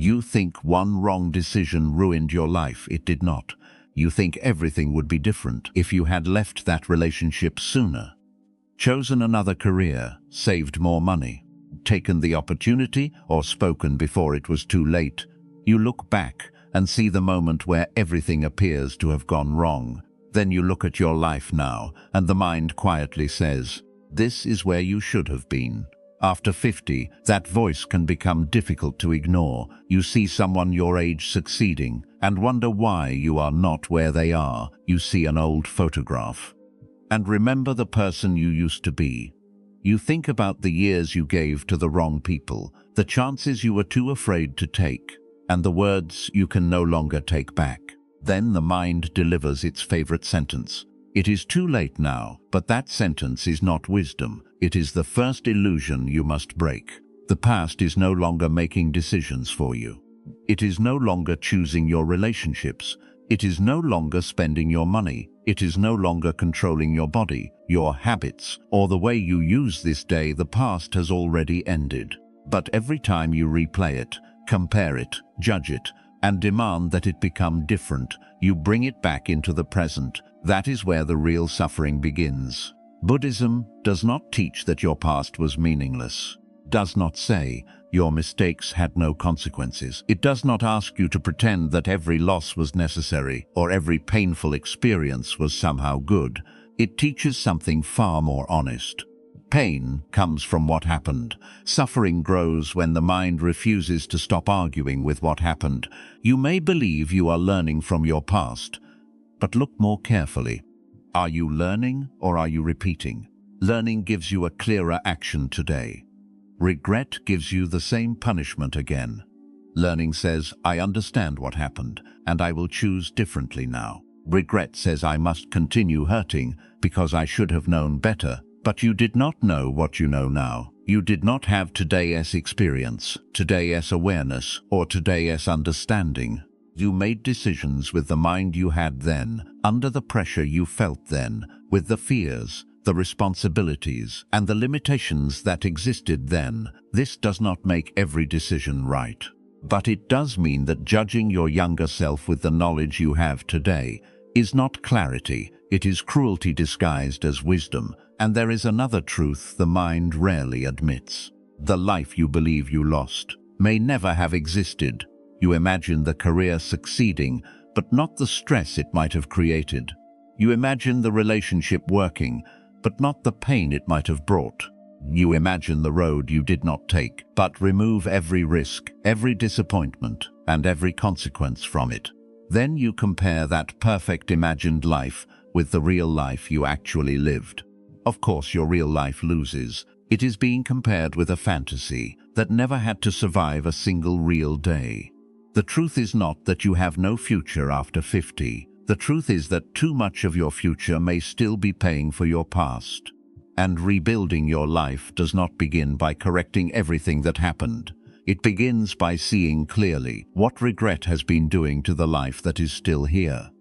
You think one wrong decision ruined your life. It did not. You think everything would be different if you had left that relationship sooner, chosen another career, saved more money, taken the opportunity, or spoken before it was too late. You look back and see the moment where everything appears to have gone wrong. Then you look at your life now, and the mind quietly says, "This is where you should have been." After 50, that voice can become difficult to ignore. You see someone your age succeeding and wonder why you are not where they are. You see an old photograph and remember the person you used to be. You think about the years you gave to the wrong people, the chances you were too afraid to take, and the words you can no longer take back. Then the mind delivers its favorite sentence. It is too late now, but that sentence is not wisdom. It is the first illusion you must break. The past is no longer making decisions for you. It is no longer choosing your relationships. It is no longer spending your money. It is no longer controlling your body, your habits, or the way you use this day. The past has already ended. But every time you replay it, compare it, judge it, and demand that it become different, you bring it back into the present. That is where the real suffering begins. Buddhism does not teach that your past was meaningless, does not say your mistakes had no consequences. It does not ask you to pretend that every loss was necessary or every painful experience was somehow good. It teaches something far more honest. Pain comes from what happened. Suffering grows when the mind refuses to stop arguing with what happened. You may believe you are learning from your past, but look more carefully. Are you learning or are you repeating? Learning gives you a clearer action today. Regret gives you the same punishment again. Learning says, I understand what happened, and I will choose differently now. Regret says, I must continue hurting because I should have known better. But you did not know what you know now. You did not have today's experience, today's awareness, or today's understanding. You made decisions with the mind you had then, under the pressure you felt then, with the fears, the responsibilities, and the limitations that existed then. This does not make every decision right. But it does mean that judging your younger self with the knowledge you have today is not clarity, it is cruelty disguised as wisdom. And there is another truth the mind rarely admits. The life you believe you lost may never have existed. You imagine the career succeeding, but not the stress it might have created. You imagine the relationship working, but not the pain it might have brought. You imagine the road you did not take, but remove every risk, every disappointment, and every consequence from it. Then you compare that perfect imagined life with the real life you actually lived. Of course, your real life loses. It is being compared with a fantasy that never had to survive a single real day. The truth is not that you have no future after 50. The truth is that too much of your future may still be paying for your past. And rebuilding your life does not begin by correcting everything that happened. It begins by seeing clearly what regret has been doing to the life that is still here.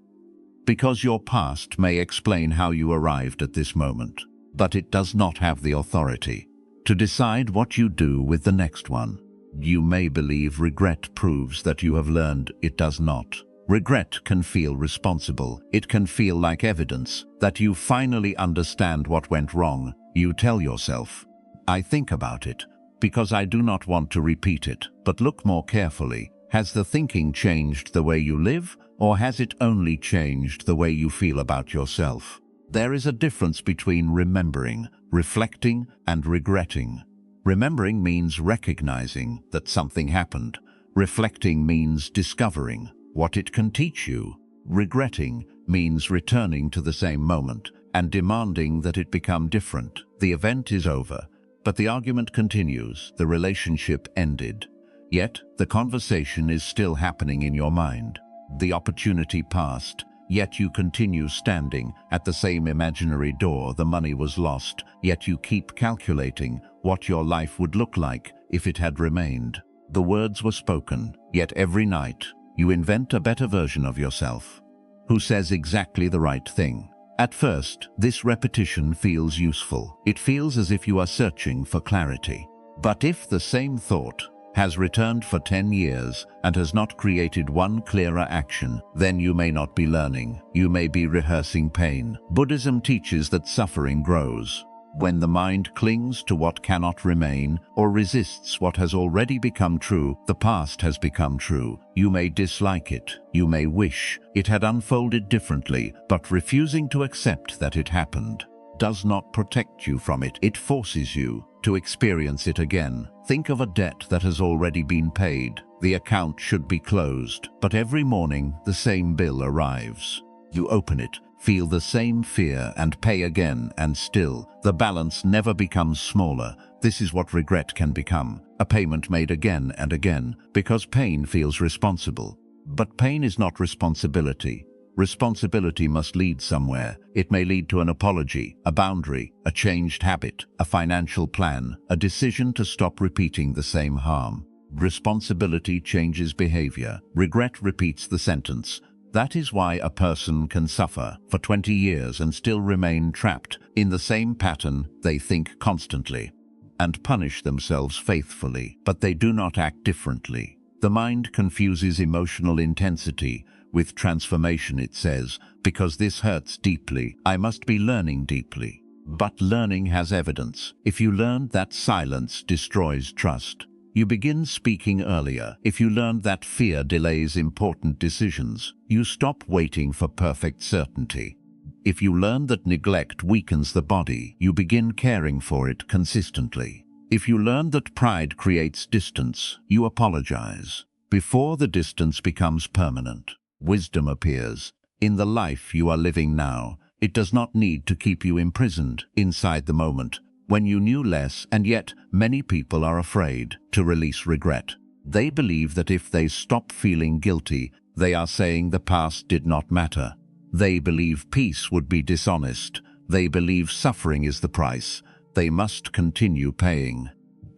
Because your past may explain how you arrived at this moment, but it does not have the authority to decide what you do with the next one. You may believe regret proves that you have learned. It does not. Regret can feel responsible. It can feel like evidence that you finally understand what went wrong. You tell yourself, I think about it because I do not want to repeat it. But look more carefully. Has the thinking changed the way you live, or has it only changed the way you feel about yourself? There is a difference between remembering, reflecting, and regretting. Remembering means recognizing that something happened. Reflecting means discovering what it can teach you. Regretting means returning to the same moment and demanding that it become different. The event is over, but the argument continues. The relationship ended. Yet, the conversation is still happening in your mind. The opportunity passed, yet you continue standing at the same imaginary door. The money was lost, yet you keep calculating what your life would look like if it had remained. The words were spoken, yet every night you invent a better version of yourself, who says exactly the right thing. At first, this repetition feels useful. It feels as if you are searching for clarity. But if the same thought has returned for 10 years and has not created one clearer action, then you may not be learning. You may be rehearsing pain. Buddhism teaches that suffering grows when the mind clings to what cannot remain or resists what has already become true. The past has become true. You may dislike it. You may wish it had unfolded differently, but refusing to accept that it happened does not protect you from it. It forces you to experience it again. Think of a debt that has already been paid. The account should be closed, but every morning the same bill arrives. You open it, feel the same fear, and pay again, and still the balance never becomes smaller. This is what regret can become, a payment made again and again, because pain feels responsible. But pain is not responsibility. Responsibility must lead somewhere. It may lead to an apology, a boundary, a changed habit, a financial plan, a decision to stop repeating the same harm. Responsibility changes behavior. Regret repeats the sentence. That is why a person can suffer for 20 years and still remain trapped in the same pattern. They think constantly and punish themselves faithfully, but they do not act differently. The mind confuses emotional intensity with transformation. It says, because this hurts deeply, I must be learning deeply. But learning has evidence. If you learned that silence destroys trust, you begin speaking earlier. If you learned that fear delays important decisions, you stop waiting for perfect certainty. If you learn that neglect weakens the body, you begin caring for it consistently. If you learn that pride creates distance, you apologize before the distance becomes permanent. Wisdom appears in the life you are living now. It does not need to keep you imprisoned inside the moment when you knew less, and yet many people are afraid to release regret. They believe that if they stop feeling guilty, they are saying the past did not matter. They believe peace would be dishonest. They believe suffering is the price they must continue paying.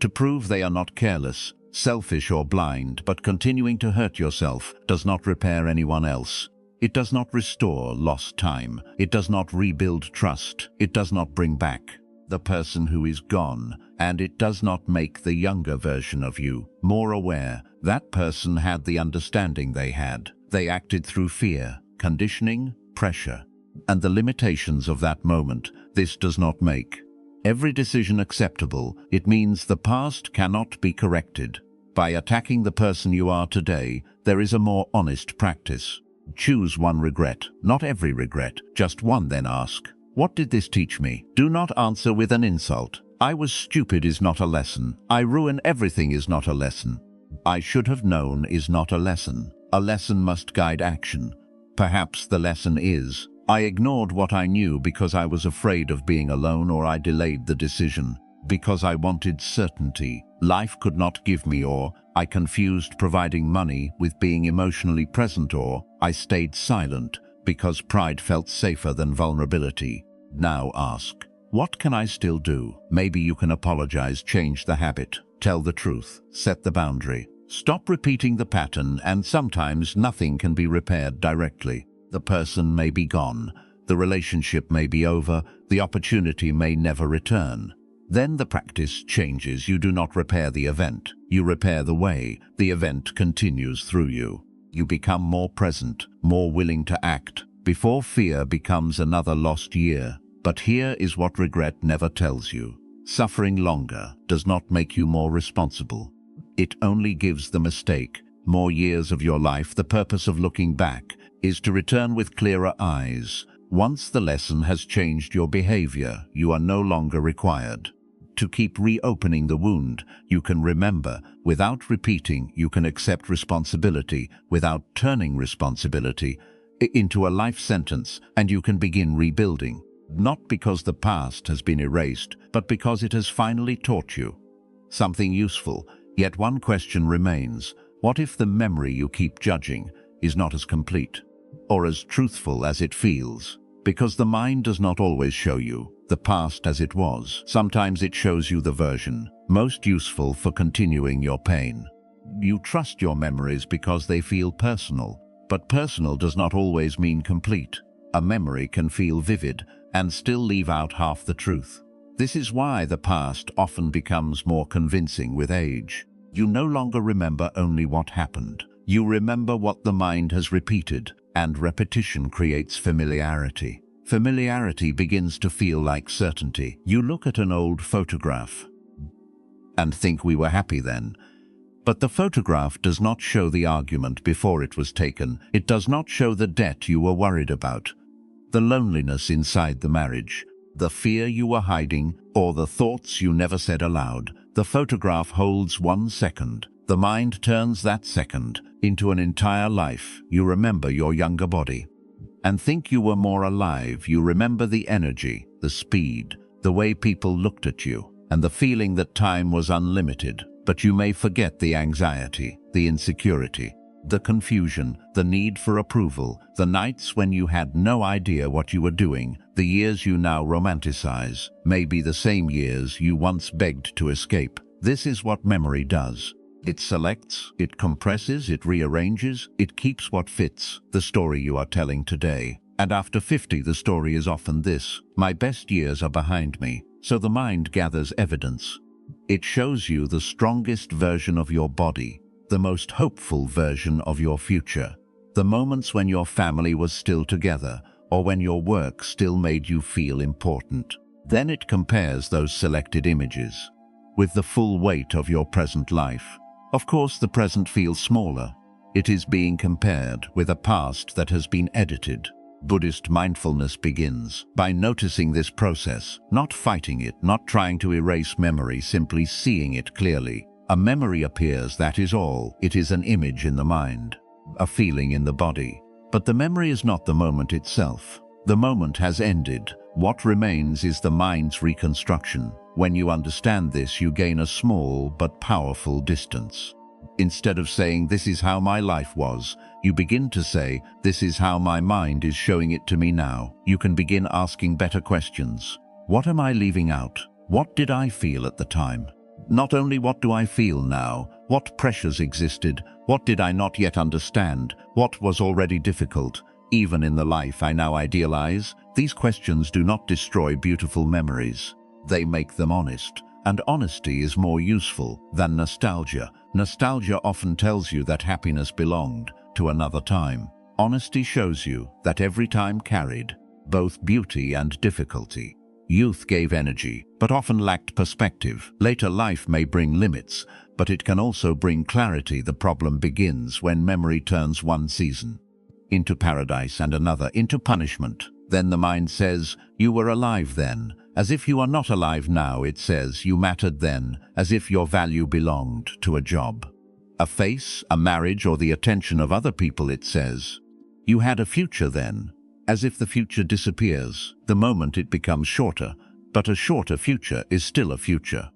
To prove they are not careless, selfish or blind, but continuing to hurt yourself does not repair anyone else. It does not restore lost time. It does not rebuild trust. It does not bring back the person who is gone, and it does not make the younger version of you more aware. That person had the understanding they had. They acted through fear, conditioning, pressure, and the limitations of that moment. This does not make every decision acceptable. It means the past cannot be corrected. By attacking the person you are today, there is a more honest practice. Choose one regret, not every regret, just one. Then ask, what did this teach me? Do not answer with an insult. I was stupid is not a lesson. I ruin everything is not a lesson. I should have known is not a lesson. A lesson must guide action. Perhaps the lesson is, I ignored what I knew because I was afraid of being alone, or I delayed the decision because I wanted certainty life could not give me, or I confused providing money with being emotionally present, or I stayed silent because pride felt safer than vulnerability. Now ask, what can I still do? Maybe you can apologize, change the habit, tell the truth, set the boundary. Stop repeating the pattern, and sometimes nothing can be repaired directly. The person may be gone, the relationship may be over, the opportunity may never return. Then the practice changes. You do not repair the event, you repair the way the event continues through you. You become more present, more willing to act, before fear becomes another lost year. But here is what regret never tells you. Suffering longer does not make you more responsible. It only gives the mistake more years of your life. The purpose of looking back is to return with clearer eyes. Once the lesson has changed your behavior, you are no longer required to keep reopening the wound. You can remember without repeating. You can accept responsibility without turning responsibility into a life sentence, and you can begin rebuilding. Not because the past has been erased, but because it has finally taught you something useful. Yet one question remains. What if the memory you keep judging is not as complete or as truthful as it feels? Because the mind does not always show you the past as it was. Sometimes it shows you the version most useful for continuing your pain. You trust your memories because they feel personal, but personal does not always mean complete. A memory can feel vivid and still leave out half the truth. This is why the past often becomes more convincing with age. You no longer remember only what happened. You remember what the mind has repeated, and repetition creates familiarity. Familiarity begins to feel like certainty. You look at an old photograph and think we were happy then. But the photograph does not show the argument before it was taken. It does not show the debt you were worried about, the loneliness inside the marriage, the fear you were hiding, or the thoughts you never said aloud. The photograph holds 1 second. The mind turns that second into an entire life. You remember your younger body and think you were more alive. You remember the energy, the speed, the way people looked at you, and the feeling that time was unlimited. But you may forget the anxiety, the insecurity, the confusion, the need for approval, the nights when you had no idea what you were doing. The years you now romanticize may be the same years you once begged to escape. This is what memory does. It selects, it compresses, it rearranges, it keeps what fits the story you are telling today. And after 50, the story is often this: my best years are behind me. So the mind gathers evidence. It shows you the strongest version of your body, the most hopeful version of your future, the moments when your family was still together, or when your work still made you feel important. Then it compares those selected images with the full weight of your present life. Of course, the present feels smaller. It is being compared with a past that has been edited. Buddhist mindfulness begins by noticing this process, not fighting it, not trying to erase memory, simply seeing it clearly. A memory appears, that is all. It is an image in the mind, a feeling in the body. But the memory is not the moment itself. The moment has ended. What remains is the mind's reconstruction. When you understand this, you gain a small but powerful distance. Instead of saying, "This is how my life was," you begin to say, "This is how my mind is showing it to me now." You can begin asking better questions. What am I leaving out? What did I feel at the time? Not only what do I feel now, what pressures existed, what did I not yet understand, what was already difficult, even in the life I now idealize? These questions do not destroy beautiful memories. They make them honest. And honesty is more useful than nostalgia. Nostalgia often tells you that happiness belonged to another time. Honesty shows you that every time carried both beauty and difficulty. Youth gave energy, but often lacked perspective. Later life may bring limits, but it can also bring clarity. The problem begins when memory turns one season into paradise and another into punishment. Then the mind says, "You were alive then," as if you are not alive now. It says, "You mattered then," as if your value belonged to a job, a face, a marriage, or the attention of other people. It says, "You had a future then," as if the future disappears the moment it becomes shorter. But a shorter future is still a future,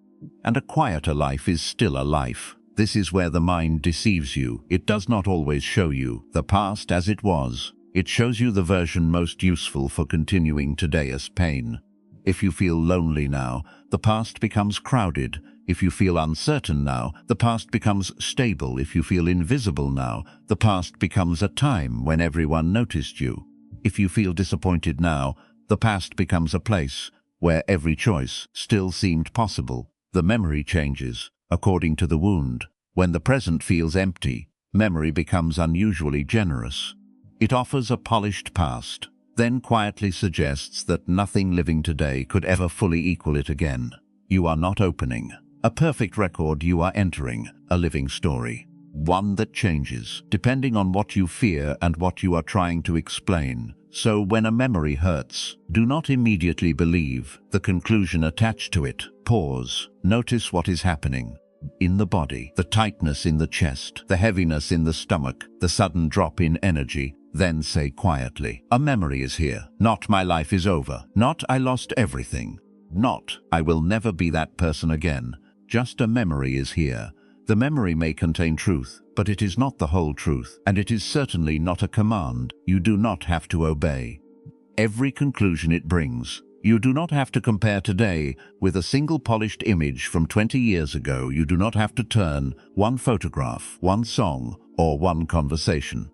and a quieter life is still a life. This is where the mind deceives you. It does not always show you the past as it was. It shows you the version most useful for continuing today as pain. If you feel lonely now, the past becomes crowded. If you feel uncertain now, the past becomes stable. If you feel invisible now, the past becomes a time when everyone noticed you. If you feel disappointed now, the past becomes a place where every choice still seemed possible. The memory changes according to the wound. When the present feels empty, memory becomes unusually generous. It offers a polished past, then quietly suggests that nothing living today could ever fully equal it again. You are not opening a perfect record, you are entering a living story, one that changes depending on what you fear and what you are trying to explain. So when a memory hurts, do not immediately believe the conclusion attached to it. Pause. Notice what is happening in the body, the tightness in the chest, the heaviness in the stomach, the sudden drop in energy. Then say quietly, "A memory is here." Not "My life is over." Not "I lost everything." Not "I will never be that person again." Just a memory is here. The memory may contain truth, but it is not the whole truth, and it is certainly not a command you do not have to obey. Every conclusion it brings, you do not have to compare today with a single polished image from 20 years ago. You do not have to turn one photograph, one song, or one conversation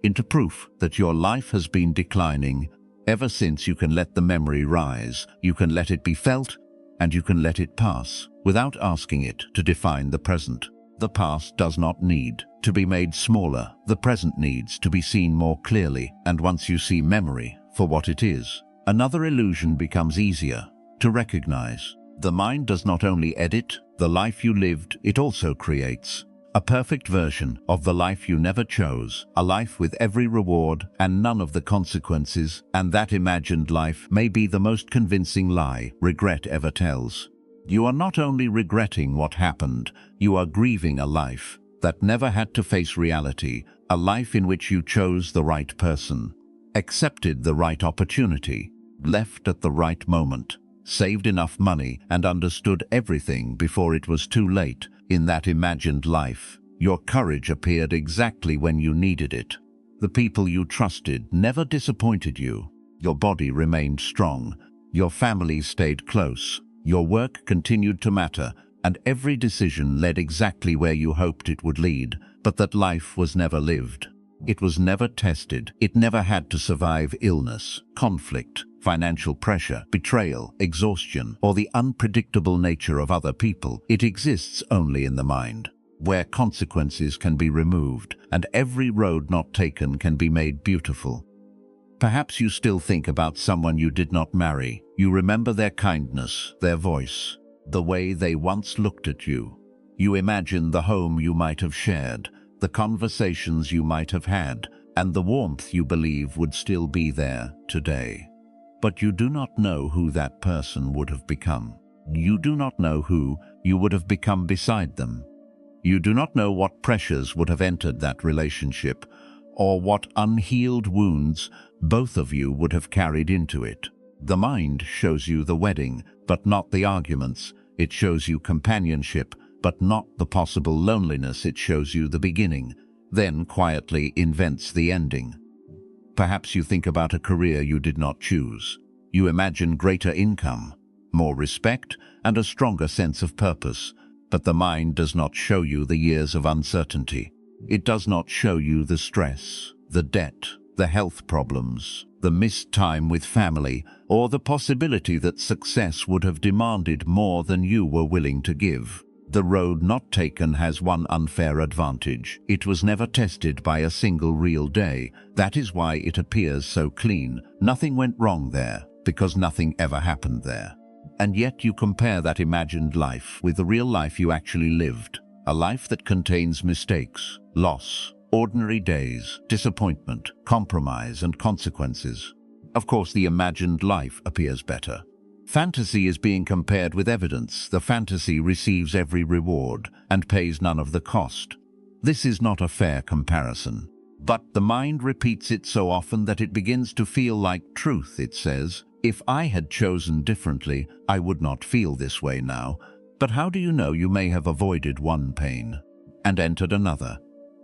into proof that your life has been declining ever since. You can let the memory rise, you can let it be felt, and you can let it pass without asking it to define the present. The past does not need to be made smaller. The present needs to be seen more clearly, and once you see memory for what it is, another illusion becomes easier to recognize. The mind does not only edit the life you lived, it also creates a perfect version of the life you never chose, a life with every reward and none of the consequences, and that imagined life may be the most convincing lie regret ever tells. You are not only regretting what happened, you are grieving a life that never had to face reality, a life in which you chose the right person, accepted the right opportunity, left at the right moment, saved enough money, and understood everything before it was too late. In that imagined life, your courage appeared exactly when you needed it. The people you trusted never disappointed you. Your body remained strong. Your family stayed close. Your work continued to matter, and every decision led exactly where you hoped it would lead. But that life was never lived. It was never tested. It never had to survive illness, conflict, financial pressure, betrayal, exhaustion, or the unpredictable nature of other people. It exists only in the mind, where consequences can be removed, and every road not taken can be made beautiful. Perhaps you still think about someone you did not marry. You remember their kindness, their voice, the way they once looked at you. You imagine the home you might have shared, the conversations you might have had, and the warmth you believe would still be there today. But you do not know who that person would have become. You do not know who you would have become beside them. You do not know what pressures would have entered that relationship, or what unhealed wounds both of you would have carried into it. The mind shows you the wedding, but not the arguments. It shows you companionship, but not the possible loneliness. It shows you the beginning, then quietly invents the ending. Perhaps you think about a career you did not choose. You imagine greater income, more respect, and a stronger sense of purpose. But the mind does not show you the years of uncertainty. It does not show you the stress, the debt, the health problems, the missed time with family, or the possibility that success would have demanded more than you were willing to give. The road not taken has one unfair advantage. It was never tested by a single real day. That is why it appears so clean. Nothing went wrong there, because nothing ever happened there. And yet you compare that imagined life with the real life you actually lived. A life that contains mistakes, loss, ordinary days, disappointment, compromise, and consequences. Of course, the imagined life appears better. Fantasy is being compared with evidence. The fantasy receives every reward and pays none of the cost. This is not a fair comparison. But the mind repeats it so often that it begins to feel like truth. It says, if I had chosen differently, I would not feel this way now. But how do you know? You may have avoided one pain and entered another.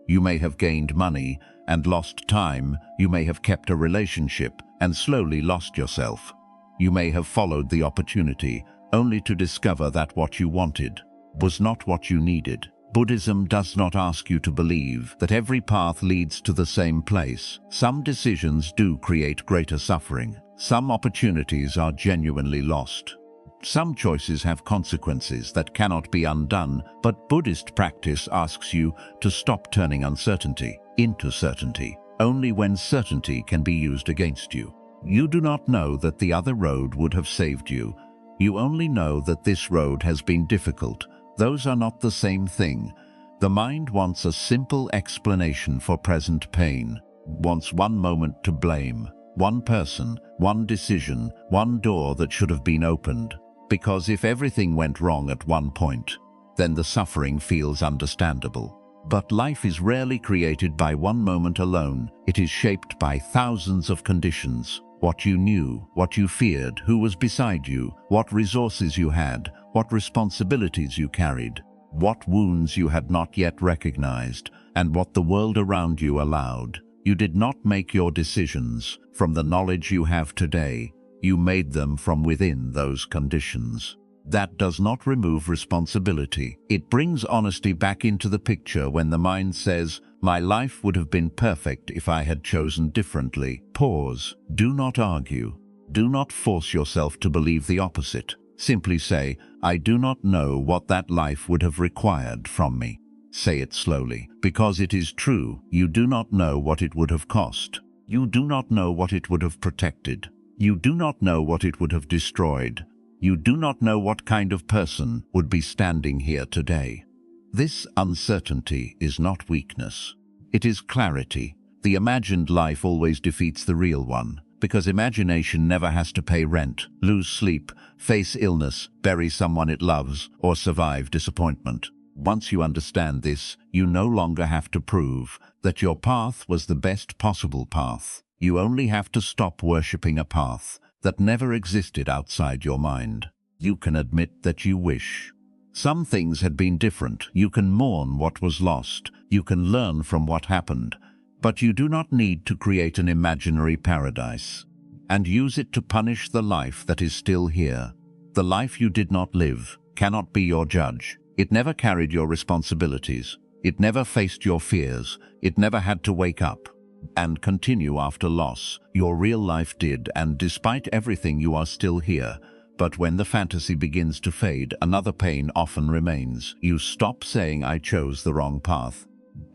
You may have gained money and lost time. You may have kept a relationship and slowly lost yourself. You may have followed the opportunity, only to discover that what you wanted was not what you needed. Buddhism does not ask you to believe that every path leads to the same place. Some decisions do create greater suffering. Some opportunities are genuinely lost. Some choices have consequences that cannot be undone, but Buddhist practice asks you to stop turning uncertainty into certainty. Only when certainty can be used against you. You do not know that the other road would have saved you. You only know that this road has been difficult. Those are not the same thing. The mind wants a simple explanation for present pain, wants one moment to blame, one person, one decision, one door that should have been opened. Because if everything went wrong at one point, then the suffering feels understandable. But life is rarely created by one moment alone. It is shaped by thousands of conditions. What you knew, what you feared, who was beside you, what resources you had, what responsibilities you carried, what wounds you had not yet recognized, and what the world around you allowed. You did not make your decisions from the knowledge you have today. You made them from within those conditions. That does not remove responsibility. It brings honesty back into the picture when the mind says, my life would have been perfect if I had chosen differently. Pause. Do not argue. Do not force yourself to believe the opposite. Simply say, I do not know what that life would have required from me. Say it slowly, because it is true. You do not know what it would have cost. You do not know what it would have protected. You do not know what it would have destroyed. You do not know what kind of person would be standing here today. This uncertainty is not weakness. It is clarity. The imagined life always defeats the real one, because imagination never has to pay rent, lose sleep, face illness, bury someone it loves, or survive disappointment. Once you understand this, you no longer have to prove that your path was the best possible path. You only have to stop worshipping a path that never existed outside your mind. You can admit that you wish. Some things had been different. You can mourn what was lost. You can learn from what happened. But you do not need to create an imaginary paradise and use it to punish the life that is still here. The life you did not live cannot be your judge. It never carried your responsibilities. It never faced your fears. It never had to wake up and continue after loss. Your real life did, and despite everything, you are still here. But when the fantasy begins to fade, another pain often remains. You stop saying, "I chose the wrong path,"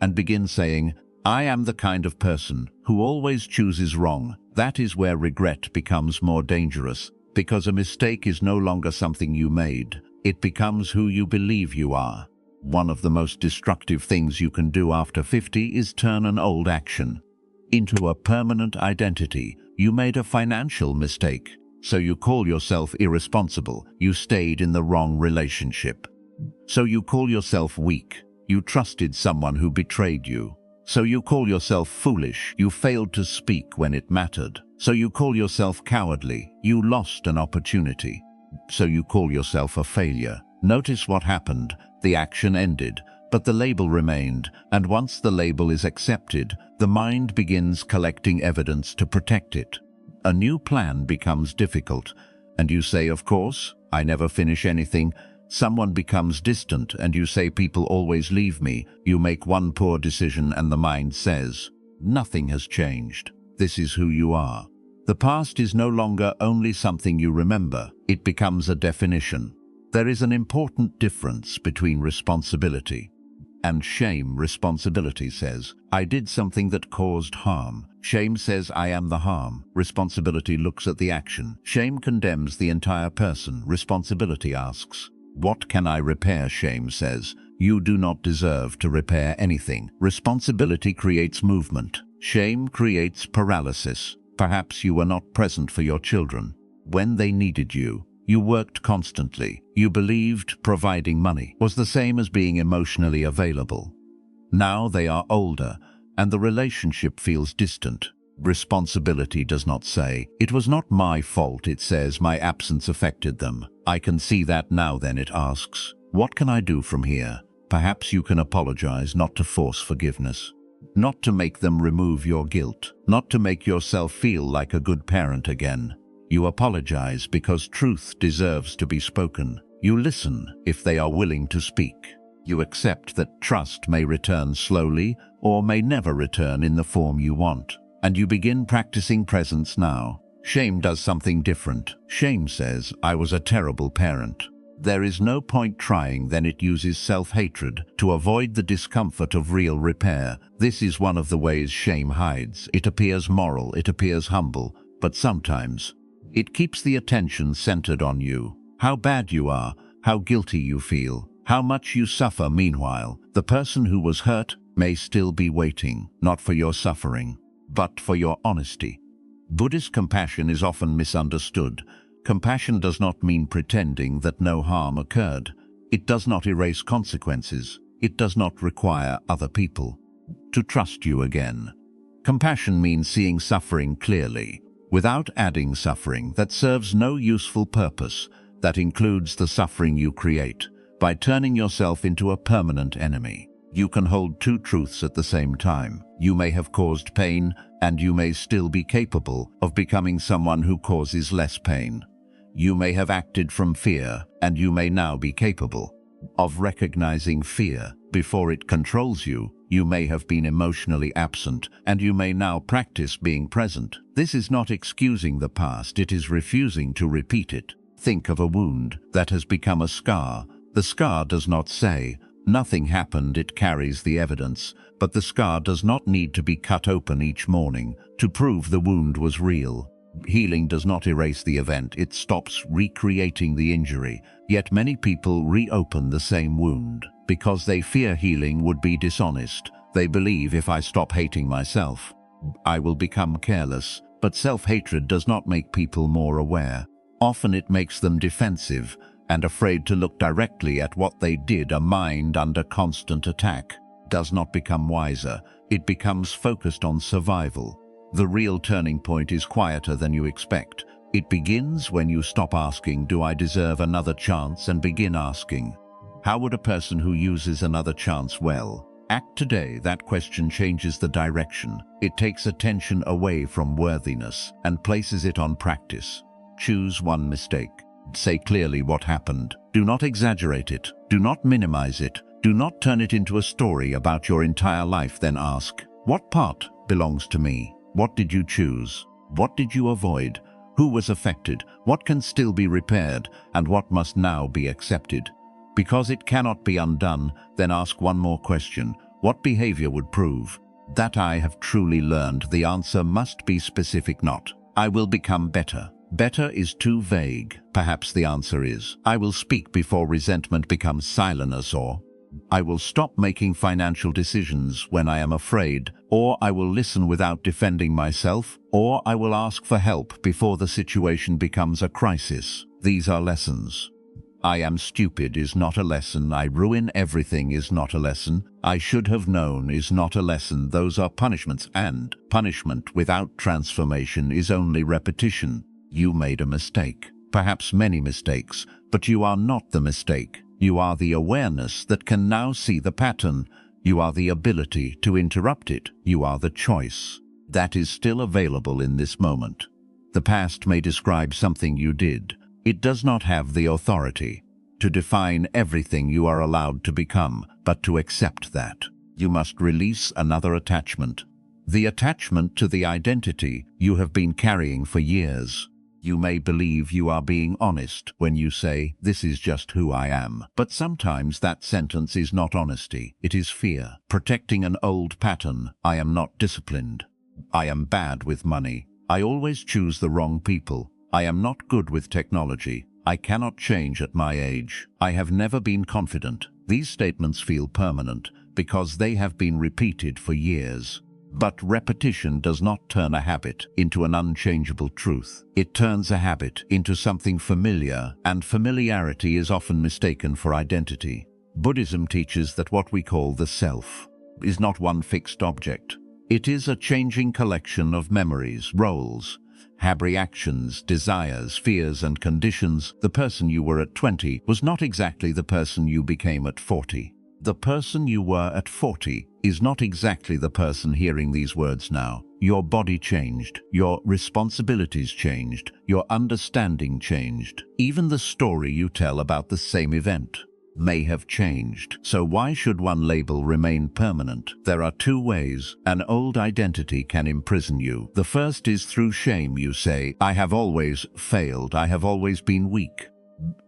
and begin saying, "I am the kind of person who always chooses wrong." That is where regret becomes more dangerous, because a mistake is no longer something you made. It becomes who you believe you are. One of the most destructive things you can do after 50 is turn an old action into a permanent identity. You made a financial mistake, so you call yourself irresponsible. You stayed in the wrong relationship, so you call yourself weak. You trusted someone who betrayed you, so you call yourself foolish. You failed to speak when it mattered, so you call yourself cowardly. You lost an opportunity, so you call yourself a failure. Notice what happened. The action ended, but the label remained, and once the label is accepted, the mind begins collecting evidence to protect it. A new plan becomes difficult, and you say, "Of course, I never finish anything." Someone becomes distant, and you say, "People always leave me." You make one poor decision, and the mind says, "Nothing has changed. This is who you are." The past is no longer only something you remember. It becomes a definition. There is an important difference between responsibility and shame. Responsibility says, "I did something that caused harm." Shame says, "I am the harm." Responsibility looks at the action. Shame condemns the entire person. Responsibility asks, "What can I repair?" Shame says, "You do not deserve to repair anything." Responsibility creates movement. Shame creates paralysis. Perhaps you were not present for your children when they needed you. You worked constantly. You believed providing money was the same as being emotionally available. Now they are older, and the relationship feels distant. Responsibility does not say, "It was not my fault." It says, "My absence affected them. I can see that now." Then it asks, "What can I do from here?" Perhaps you can apologize, not to force forgiveness, not to make them remove your guilt, not to make yourself feel like a good parent again. You apologize because truth deserves to be spoken. You listen if they are willing to speak. You accept that trust may return slowly or may never return in the form you want. And you begin practicing presence now. Shame does something different. Shame says, "I was a terrible parent." There is no point trying. Then it uses self-hatred to avoid the discomfort of real repair. This is one of the ways shame hides. It appears moral, it appears humble, but sometimes it keeps the attention centered on you. How bad you are, how guilty you feel, how much you suffer. Meanwhile, the person who was hurt may still be waiting, not for your suffering, but for your honesty. Buddhist compassion is often misunderstood. Compassion does not mean pretending that no harm occurred. It does not erase consequences. It does not require other people to trust you again. Compassion means seeing suffering clearly, without adding suffering that serves no useful purpose. That includes the suffering you create by turning yourself into a permanent enemy. You can hold two truths at the same time. You may have caused pain, and you may still be capable of becoming someone who causes less pain. You may have acted from fear, and you may now be capable of recognizing fear before it controls you. You may have been emotionally absent, and you may now practice being present. This is not excusing the past, it is refusing to repeat it. Think of a wound that has become a scar. The scar does not say, Nothing happened, it carries the evidence, but the scar does not need to be cut open each morning to prove the wound was real. Healing does not erase the event, it stops recreating the injury, yet many people reopen the same wound. Because they fear healing would be dishonest. They believe if I stop hating myself, I will become careless. But self-hatred does not make people more aware. Often it makes them defensive and afraid to look directly at what they did. A mind under constant attack does not become wiser. It becomes focused on survival. The real turning point is quieter than you expect. It begins when you stop asking, do I deserve another chance, and begin asking, how would a person who uses another chance well act today? That question changes the direction. It takes attention away from worthiness and places it on practice. Choose one mistake. Say clearly what happened. Do not exaggerate it. Do not minimize it. Do not turn it into a story about your entire life. Then ask, what part belongs to me? What did you choose? What did you avoid? Who was affected? What can still be repaired? And what must now be accepted? Because it cannot be undone, then ask one more question. What behavior would prove that I have truly learned? The answer must be specific, not, I will become better. Better is too vague. Perhaps the answer is, I will speak before resentment becomes silence, or I will stop making financial decisions when I am afraid, or I will listen without defending myself, or I will ask for help before the situation becomes a crisis. These are lessons. I am stupid is not a lesson. I ruin everything is not a lesson. I should have known is not a lesson. Those are punishments, and punishment without transformation is only repetition. You made a mistake, perhaps many mistakes, but you are not the mistake. You are the awareness that can now see the pattern. You are the ability to interrupt it. You are the choice that is still available in this moment. The past may describe something you did. It does not have the authority to define everything you are allowed to become, but to accept that. You must release another attachment. The attachment to the identity you have been carrying for years. You may believe you are being honest when you say, this is just who I am. But sometimes that sentence is not honesty, it is fear. Protecting an old pattern. I am not disciplined. I am bad with money. I always choose the wrong people. I am not good with technology. I cannot change at my age. I have never been confident. These statements feel permanent because they have been repeated for years. But repetition does not turn a habit into an unchangeable truth. It turns a habit into something familiar, and familiarity is often mistaken for identity. Buddhism teaches that what we call the self is not one fixed object. It is a changing collection of memories, roles, reactions, desires, fears, and conditions. The person you were at 20 was not exactly the person you became at 40. The person you were at 40 is not exactly the person hearing these words now. Your body changed, your responsibilities changed, your understanding changed. Even the story you tell about the same event may have changed. So why should one label remain permanent? There are two ways an old identity can imprison you. The first is through shame. You say, I have always failed, I have always been weak,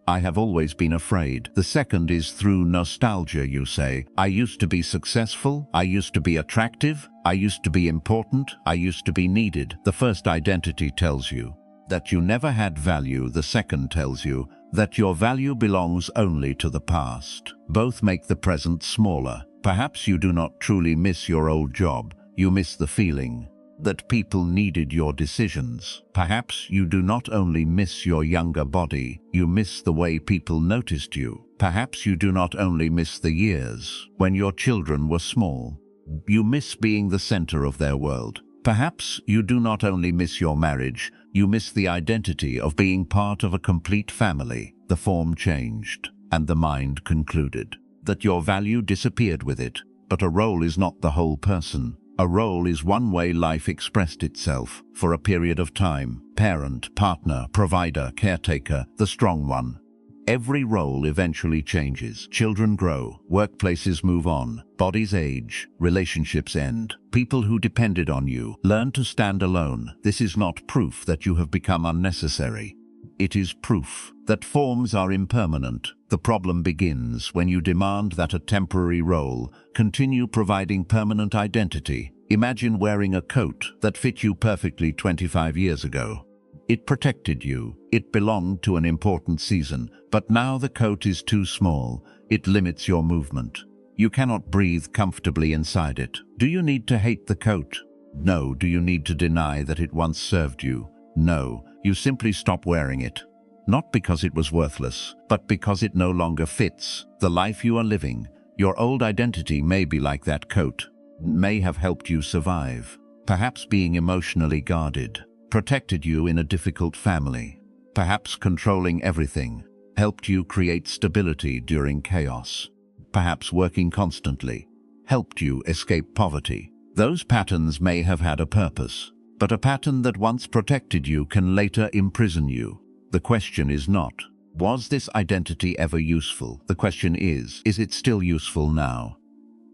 I have always been afraid. The second is through nostalgia. You say, I used to be successful, I used to be attractive, I used to be important, I used to be needed. The first identity tells you that you never had value. The second tells you that your value belongs only to the past. Both make the present smaller. Perhaps you do not truly miss your old job. You miss the feeling that people needed your decisions. Perhaps you do not only miss your younger body, you miss the way people noticed you. Perhaps you do not only miss the years when your children were small. You miss being the center of their world. Perhaps you do not only miss your marriage, you miss the identity of being part of a complete family. The form changed, and the mind concluded that your value disappeared with it. But a role is not the whole person. A role is one way life expressed itself for a period of time. Parent, partner, provider, caretaker, the strong one. Every role eventually changes. Children grow, workplaces move on, bodies age, relationships end. People who depended on you learn to stand alone. This is not proof that you have become unnecessary. It is proof that forms are impermanent. The problem begins when you demand that a temporary role continue providing permanent identity. Imagine wearing a coat that fit you perfectly 25 years ago. It protected you. It belonged to an important season. But now the coat is too small. It limits your movement. You cannot breathe comfortably inside it. Do you need to hate the coat? No. Do you need to deny that it once served you? No. You simply stop wearing it. Not because it was worthless, but because it no longer fits the life you are living. Your old identity may be like that coat, may have helped you survive. Perhaps being emotionally guarded, protected you in a difficult family. Perhaps controlling everything helped you create stability during chaos. Perhaps working constantly helped you escape poverty. Those patterns may have had a purpose, but a pattern that once protected you can later imprison you. The question is not, was this identity ever useful? The question is it still useful now?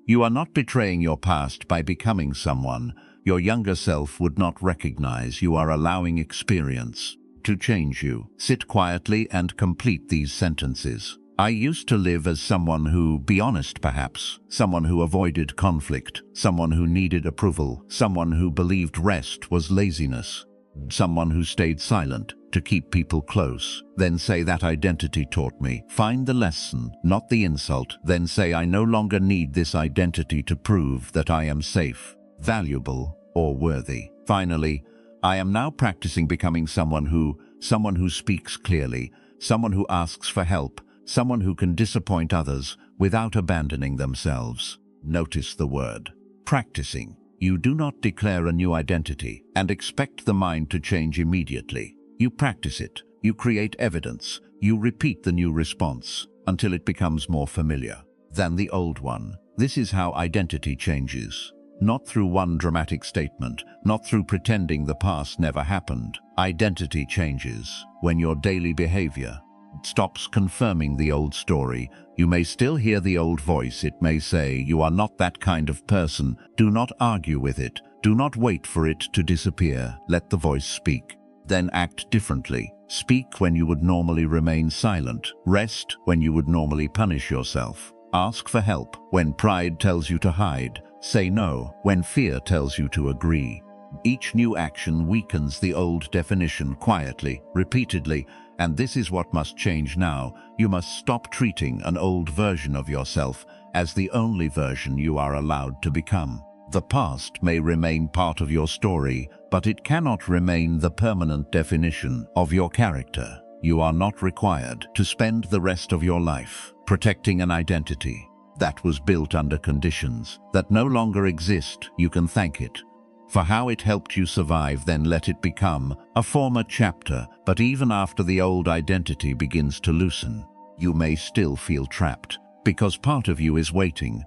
You are not betraying your past by becoming someone your younger self would not recognize. You are allowing experience to change you. Sit quietly and complete these sentences. I used to live as someone who, be honest perhaps, someone who avoided conflict, someone who needed approval, someone who believed rest was laziness, someone who stayed silent to keep people close. Then say that identity taught me. Find the lesson, not the insult. Then say I no longer need this identity to prove that I am safe, valuable, or worthy. Finally, I am now practicing becoming someone who speaks clearly, someone who asks for help, someone who can disappoint others without abandoning themselves. Notice the word practicing. You do not declare a new identity and expect the mind to change immediately. You practice it. You create evidence. You repeat the new response until it becomes more familiar than the old one. This is how identity changes. Not through one dramatic statement, not through pretending the past never happened. Identity changes when your daily behavior stops confirming the old story. You may still hear the old voice. It may say, you are not that kind of person. Do not argue with it. Do not wait for it to disappear. Let the voice speak. Then act differently. Speak when you would normally remain silent. Rest when you would normally punish yourself. Ask for help when pride tells you to hide. Say no when fear tells you to agree. Each new action weakens the old definition quietly, repeatedly, and this is what must change now. You must stop treating an old version of yourself as the only version you are allowed to become. The past may remain part of your story, but it cannot remain the permanent definition of your character. You are not required to spend the rest of your life protecting an identity that was built under conditions that no longer exist. You can thank it for how it helped you survive, then let it become a former chapter. But even after the old identity begins to loosen, you may still feel trapped, because part of you is waiting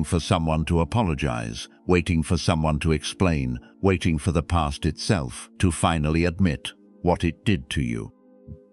for someone to apologize, waiting for someone to explain, waiting for the past itself to finally admit what it did to you.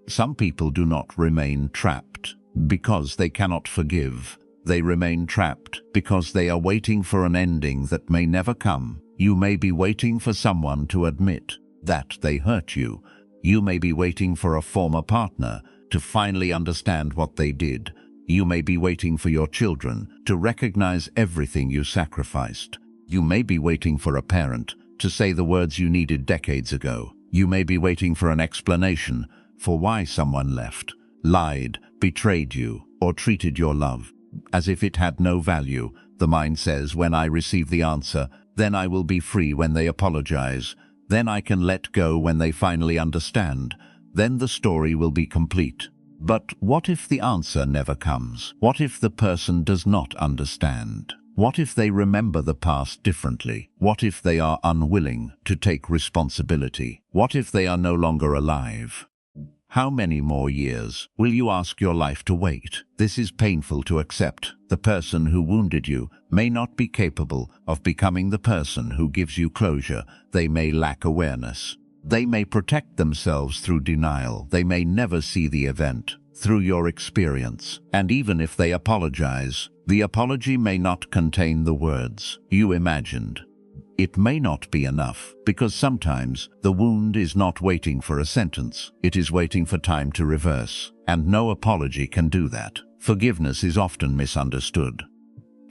Some people do not remain trapped because they cannot forgive. They remain trapped because they are waiting for an ending that may never come. You may be waiting for someone to admit that they hurt you. You may be waiting for a former partner to finally understand what they did. You may be waiting for your children to recognize everything you sacrificed. You may be waiting for a parent to say the words you needed decades ago. You may be waiting for an explanation for why someone left, lied, betrayed you, or treated your love as if it had no value. The mind says, when I receive the answer, then I will be free. When they apologize, then I can let go. When they finally understand, then the story will be complete. But what if the answer never comes? What if the person does not understand? What if they remember the past differently? What if they are unwilling to take responsibility? What if they are no longer alive? How many more years will you ask your life to wait? This is painful to accept. The person who wounded you may not be capable of becoming the person who gives you closure. They may lack awareness. They may protect themselves through denial. They may never see the event through your experience. And even if they apologize, the apology may not contain the words you imagined. It may not be enough, because sometimes the wound is not waiting for a sentence. It is waiting for time to reverse, and no apology can do that. Forgiveness is often misunderstood.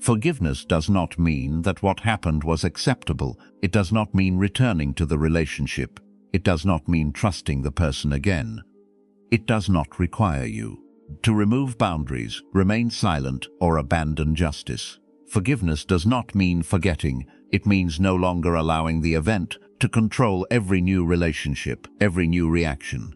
Forgiveness does not mean that what happened was acceptable. It does not mean returning to the relationship. It does not mean trusting the person again. It does not require you to remove boundaries, remain silent, or abandon justice. Forgiveness does not mean forgetting. It means no longer allowing the event to control every new relationship, every new reaction.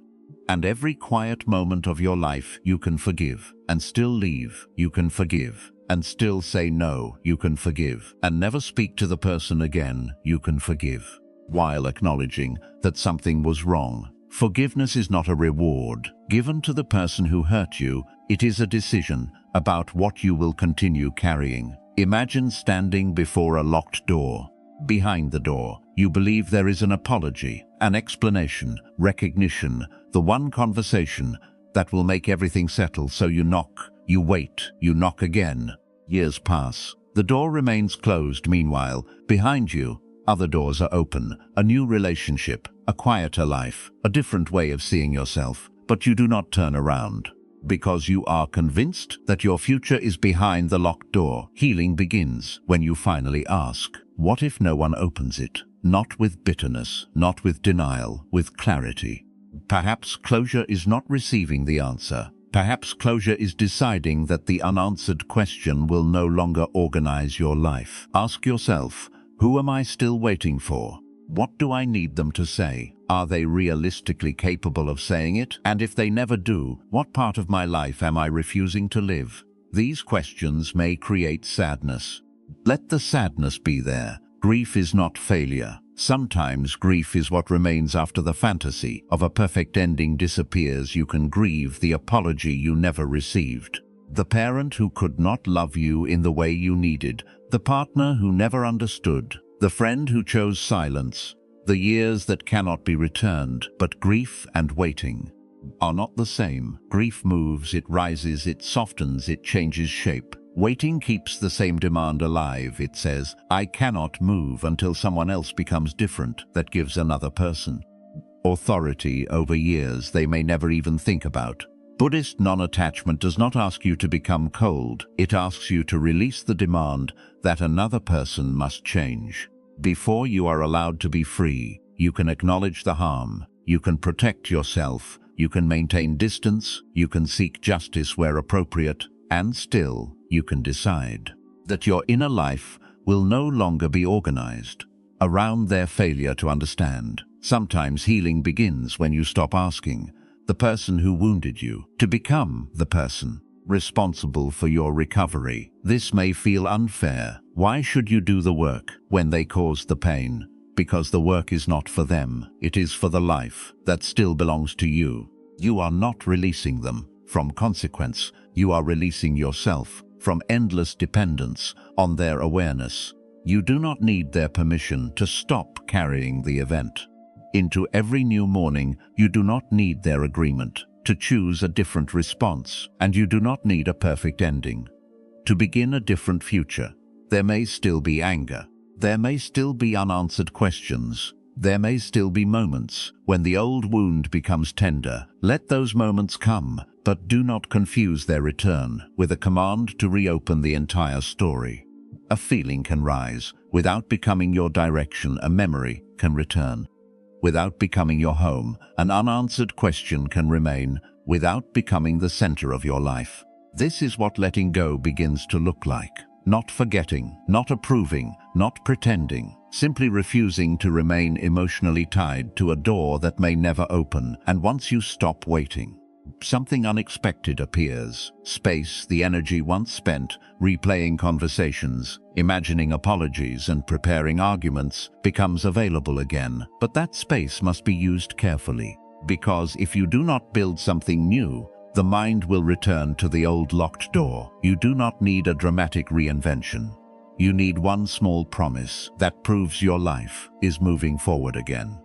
And every quiet moment of your life you can forgive, and still leave. You can forgive, and still say no. You can forgive, and never speak to the person again. You can forgive, while acknowledging that something was wrong. Forgiveness is not a reward given to the person who hurt you. It is a decision about what you will continue carrying. Imagine standing before a locked door. Behind the door, you believe there is an apology, an explanation, recognition, the one conversation that will make everything settle. So you knock, you wait, you knock again. Years pass. The door remains closed. Meanwhile, behind you, other doors are open. A new relationship, a quieter life, a different way of seeing yourself. But you do not turn around, because you are convinced that your future is behind the locked door. Healing begins when you finally ask, what if no one opens it? Not with bitterness, not with denial, with clarity. Perhaps closure is not receiving the answer. Perhaps closure is deciding that the unanswered question will no longer organize your life. Ask yourself, who am I still waiting for? What do I need them to say? Are they realistically capable of saying it? And if they never do, what part of my life am I refusing to live? These questions may create sadness. Let the sadness be there. Grief is not failure. Sometimes grief is what remains after the fantasy of a perfect ending disappears. You can grieve the apology you never received, the parent who could not love you in the way you needed, the partner who never understood, the friend who chose silence, the years that cannot be returned. But grief and waiting are not the same. Grief moves, it rises, it softens, it changes shape. Waiting keeps the same demand alive. It says, I cannot move until someone else becomes different. That gives another person authority over years they may never even think about. Buddhist non-attachment does not ask you to become cold. It asks you to release the demand that another person must change. Before you are allowed to be free, you can acknowledge the harm. You can protect yourself. You can maintain distance. You can seek justice where appropriate. And still, you can decide that your inner life will no longer be organized around their failure to understand. Sometimes healing begins when you stop asking the person who wounded you to become the person responsible for your recovery. This may feel unfair. Why should you do the work when they caused the pain? Because the work is not for them. It is for the life that still belongs to you. You are not releasing them from consequence. You are releasing yourself from endless dependence on their awareness. You do not need their permission to stop carrying the event into every new morning. You do not need their agreement to choose a different response, and you do not need a perfect ending to begin a different future. There may still be anger. There may still be unanswered questions. There may still be moments when the old wound becomes tender. Let those moments come, but do not confuse their return with a command to reopen the entire story. A feeling can rise without becoming your direction. A memory can return without becoming your home. An unanswered question can remain without becoming the center of your life. This is what letting go begins to look like. Not forgetting, not approving, not pretending, simply refusing to remain emotionally tied to a door that may never open. And once you stop waiting, something unexpected appears. Space, the energy once spent replaying conversations, imagining apologies, and preparing arguments becomes available again. But that space must be used carefully, because if you do not build something new, the mind will return to the old locked door. You do not need a dramatic reinvention. You need one small promise that proves your life is moving forward again.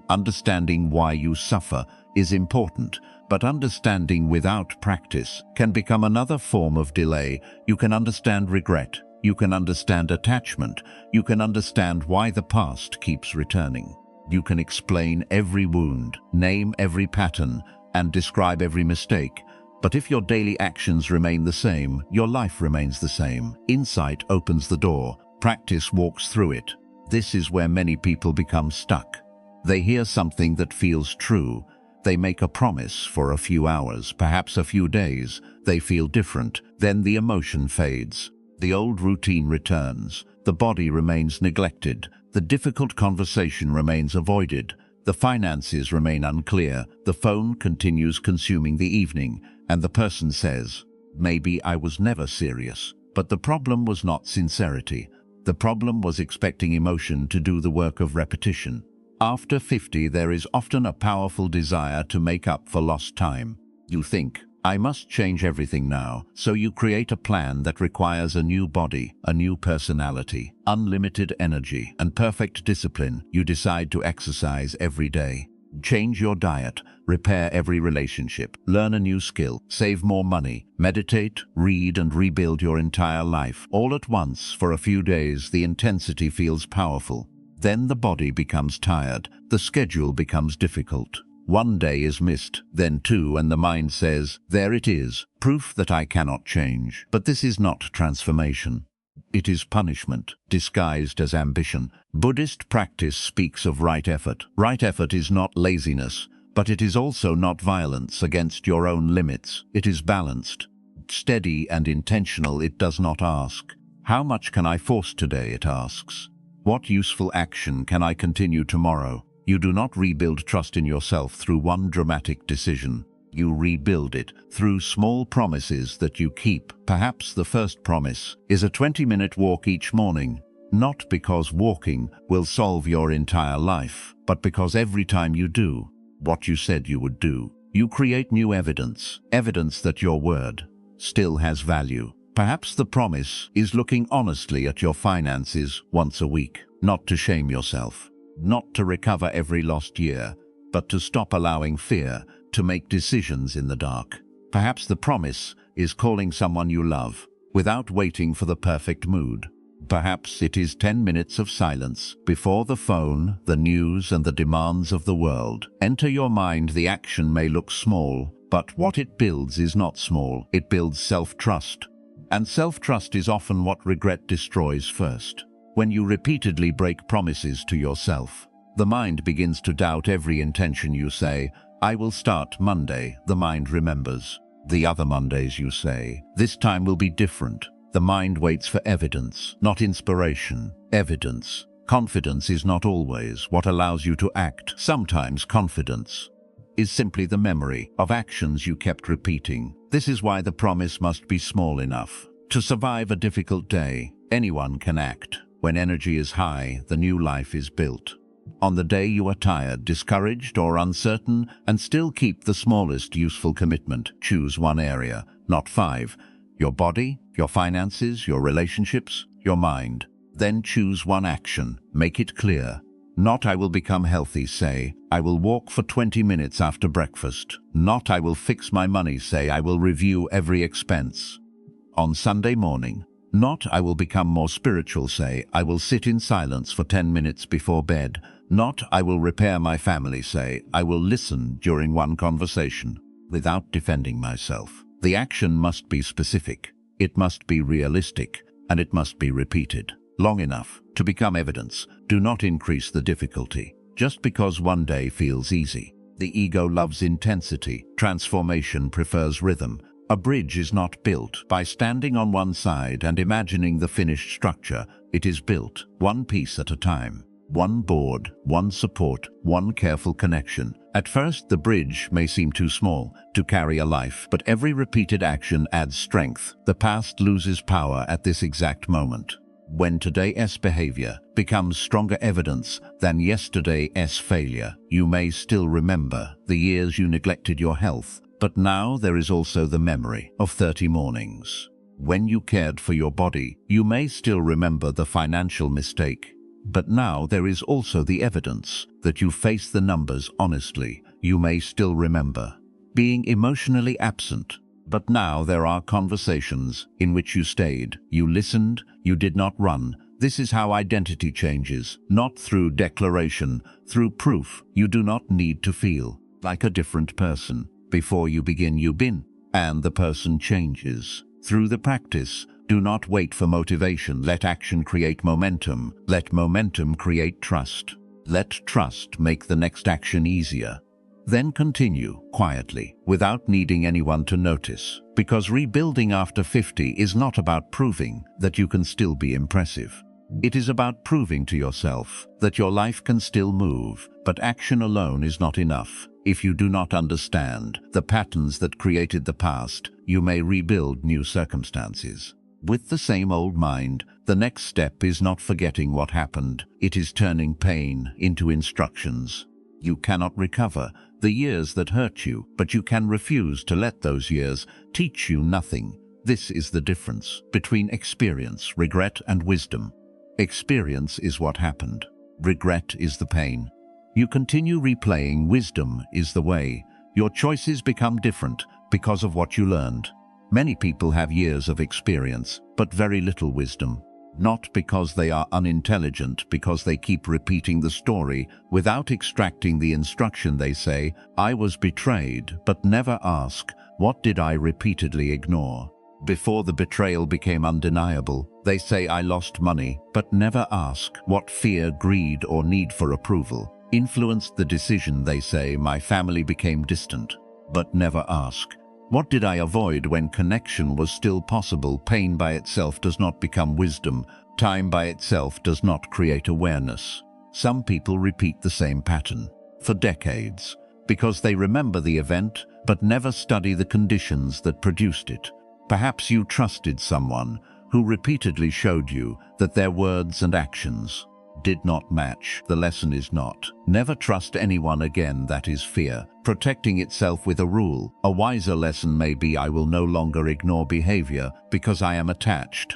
Understanding why you suffer is important, but understanding without practice can become another form of delay. You can understand regret. You can understand attachment. You can understand why the past keeps returning. You can explain every wound, name every pattern, and describe every mistake. But if your daily actions remain the same, your life remains the same. Insight opens the door. Practice walks through it. This is where many people become stuck. They hear something that feels true. They make a promise for a few hours, perhaps a few days. They feel different. Then the emotion fades. The old routine returns. The body remains neglected. The difficult conversation remains avoided. The finances remain unclear. The phone continues consuming the evening. And the person says, "Maybe I was never serious." But the problem was not sincerity. The problem was expecting emotion to do the work of repetition. After 50, there is often a powerful desire to make up for lost time. You think, "I must change everything now," so you create a plan that requires a new body, a new personality, unlimited energy, and perfect discipline. You decide to exercise every day. Change your diet, repair every relationship, learn a new skill, save more money, meditate, read, and rebuild your entire life. All at once, for a few days, the intensity feels powerful. Then the body becomes tired, the schedule becomes difficult. One day is missed, then two, and the mind says, "There it is, proof that I cannot change." But this is not transformation. It is punishment, disguised as ambition. Buddhist practice speaks of right effort. Right effort is not laziness, but it is also not violence against your own limits. It is balanced, steady and intentional. It does not ask, "How much can I force today?" It asks, "What useful action can I continue tomorrow?" You do not rebuild trust in yourself through one dramatic decision. You rebuild it through small promises that you keep. Perhaps the first promise is a 20-minute walk each morning, not because walking will solve your entire life, but because every time you do what you said you would do, you create new evidence, evidence that your word still has value. Perhaps the promise is looking honestly at your finances once a week, not to shame yourself, not to recover every lost year, but to stop allowing fear to make decisions in the dark. Perhaps the promise is calling someone you love without waiting for the perfect mood. Perhaps it is 10 minutes of silence before the phone, the news, and the demands of the world. Enter your mind. The action may look small, but what it builds is not small. It builds self-trust. And self-trust is often what regret destroys first. When you repeatedly break promises to yourself, the mind begins to doubt every intention you say. "I will start Monday," the mind remembers. The other Mondays you say, "This time will be different." The mind waits for evidence, not inspiration. Evidence. Confidence is not always what allows you to act. Sometimes confidence is simply the memory of actions you kept repeating. This is why the promise must be small enough to survive a difficult day. Anyone can act. When energy is high, the new life is built. On the day you are tired, discouraged, or uncertain, and still keep the smallest useful commitment, choose one area, not 5. Your body, your finances, your relationships, your mind. Then choose one action. Make it clear. Not "I will become healthy," say, "I will walk for 20 minutes after breakfast." Not "I will fix my money," say, "I will review every expense on Sunday morning." Not "I will become more spiritual," say, "I will sit in silence for 10 minutes before bed." Not "I will repair my family," say, "I will listen during one conversation without defending myself." The action must be specific, it must be realistic, and it must be repeated long enough to become evidence. Do not increase the difficulty just because one day feels easy. The ego loves intensity. Transformation prefers rhythm. A bridge is not built by standing on one side and imagining the finished structure. It is built one piece at a time. One board, one support, one careful connection. At first, the bridge may seem too small to carry a life, but every repeated action adds strength. The past loses power at this exact moment. When today's behavior becomes stronger evidence than yesterday's failure, you may still remember the years you neglected your health, but now there is also the memory of 30 mornings when you cared for your body. You may still remember the financial mistake, but now there is also the evidence that you face the numbers honestly. You may still remember being emotionally absent, But now there are conversations in which you stayed, you listened, you did not run. This is how identity changes, not through declaration, through proof. You do not need to feel like a different person. Before you begin, you bin, and the person changes. Through the practice, do not wait for motivation. Let action create momentum. Let momentum create trust. Let trust make the next action easier. Then continue quietly, without needing anyone to notice. Because rebuilding after 50 is not about proving that you can still be impressive. It is about proving to yourself that your life can still move, but action alone is not enough. If you do not understand the patterns that created the past, you may rebuild new circumstances. With the same old mind, the next step is not forgetting what happened. It is turning pain into instructions. You cannot recover the years that hurt you, but you can refuse to let those years teach you nothing. This is the difference between experience, regret, and wisdom. Experience is what happened. Regret is the pain. You continue replaying. Wisdom is the way. Your choices become different because of what you learned. Many people have years of experience, but very little wisdom. Not because they are unintelligent, because they keep repeating the story without extracting the instruction. They say, I was betrayed, but never ask, what did I repeatedly ignore? Before the betrayal became undeniable, they say, I lost money, but never ask what fear, greed, or need for approval influenced the decision. They say, my family became distant, but never ask, what did I avoid when connection was still possible? Pain by itself does not become wisdom. Time by itself does not create awareness. Some people repeat the same pattern for decades because they remember the event but never study the conditions that produced it. Perhaps you trusted someone who repeatedly showed you that their words and actions did not match. The lesson is not, never trust anyone again. That is fear protecting itself with a rule. A wiser lesson may be, I will no longer ignore behavior because I am attached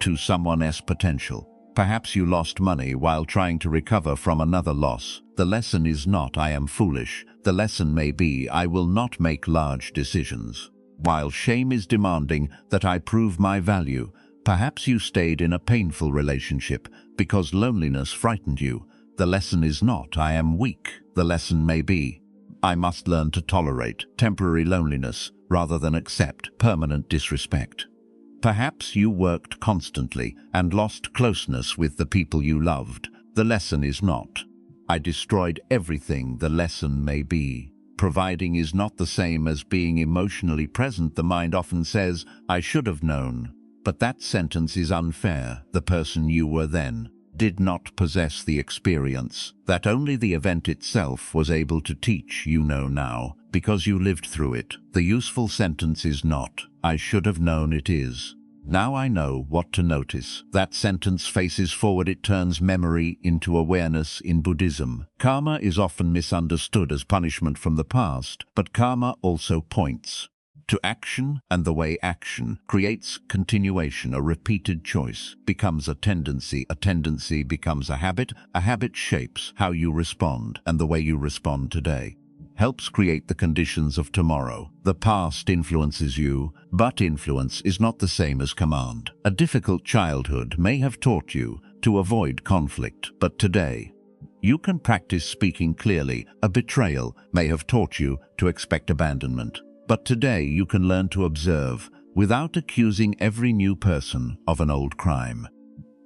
to someone else's potential. Perhaps you lost money while trying to recover from another loss. The lesson is not, I am foolish. The lesson may be, I will not make large decisions while shame is demanding that I prove my value. Perhaps you stayed in a painful relationship because loneliness frightened you. The lesson is not, I am weak. The lesson may be, I must learn to tolerate temporary loneliness rather than accept permanent disrespect. Perhaps you worked constantly and lost closeness with the people you loved. The lesson is not, I destroyed everything. The lesson may be, providing is not the same as being emotionally present. The mind often says, I should have known. But that sentence is unfair. The person you were then did not possess the experience that only the event itself was able to teach. You know now, because you lived through it. The useful sentence is not, I should have known. It is, now I know what to notice. That sentence faces forward. It turns memory into awareness. In Buddhism, karma is often misunderstood as punishment from the past, but karma also points to action, and the way action creates continuation. A repeated choice becomes a tendency becomes a habit shapes how you respond, and the way you respond today helps create the conditions of tomorrow. The past influences you, but influence is not the same as command. A difficult childhood may have taught you to avoid conflict, but today you can practice speaking clearly. A betrayal may have taught you to expect abandonment, but today you can learn to observe without accusing every new person of an old crime.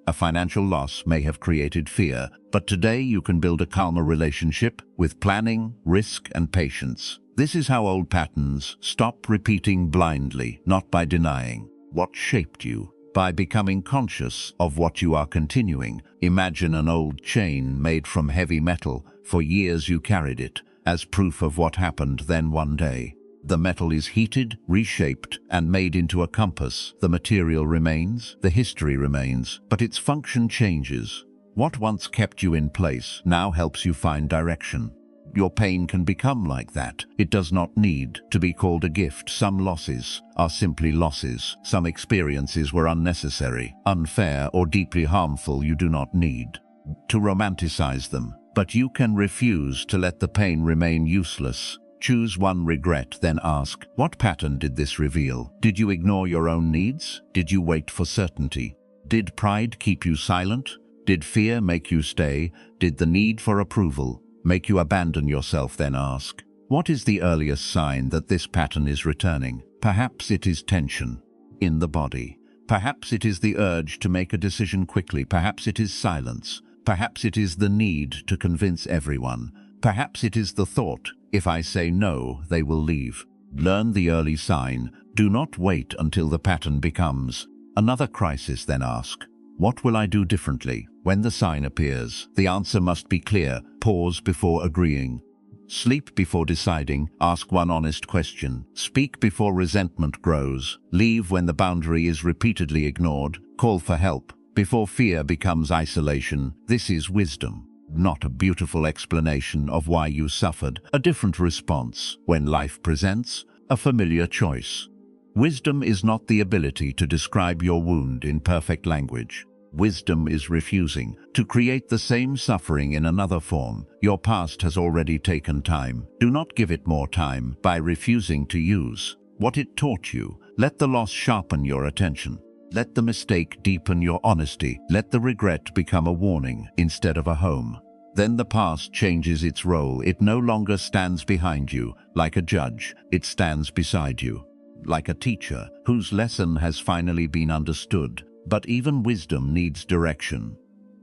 A financial loss may have created fear, but today you can build a calmer relationship with planning, risk, and patience. This is how old patterns stop repeating blindly, not by denying what shaped you, by becoming conscious of what you are continuing. Imagine an old chain made from heavy metal. For years you carried it as proof of what happened. Then one day, the metal is heated, reshaped, and made into a compass. The material remains, the history remains, but its function changes. What once kept you in place now helps you find direction. Your pain can become like that. It does not need to be called a gift. Some losses are simply losses. Some experiences were unnecessary, unfair, or deeply harmful. You do not need to romanticize them, but you can refuse to let the pain remain useless. Choose one regret, then ask, what pattern did this reveal? Did you ignore your own needs? Did you wait for certainty? Did pride keep you silent? Did fear make you stay? Did the need for approval make you abandon yourself? Then ask, what is the earliest sign that this pattern is returning? Perhaps it is tension in the body. Perhaps it is the urge to make a decision quickly. Perhaps it is silence. Perhaps it is the need to convince everyone. Perhaps it is the thought, if I say no, they will leave. Learn the early sign. Do not wait until the pattern becomes another crisis. Then ask, what will I do differently? When the sign appears, the answer must be clear. Pause before agreeing. Sleep before deciding. Ask one honest question. Speak before resentment grows. Leave when the boundary is repeatedly ignored. Call for help before fear becomes isolation. This is wisdom, not a beautiful explanation of why you suffered. A different response when life presents a familiar choice. Wisdom is not the ability to describe your wound in perfect language. Wisdom is refusing to create the same suffering in another form. Your past has already taken time. Do not give it more time by refusing to use what it taught you. Let the loss sharpen your attention. Let the mistake deepen your honesty. Let the regret become a warning instead of a home. Then the past changes its role. It no longer stands behind you like a judge. It stands beside you like a teacher whose lesson has finally been understood. But even wisdom needs direction.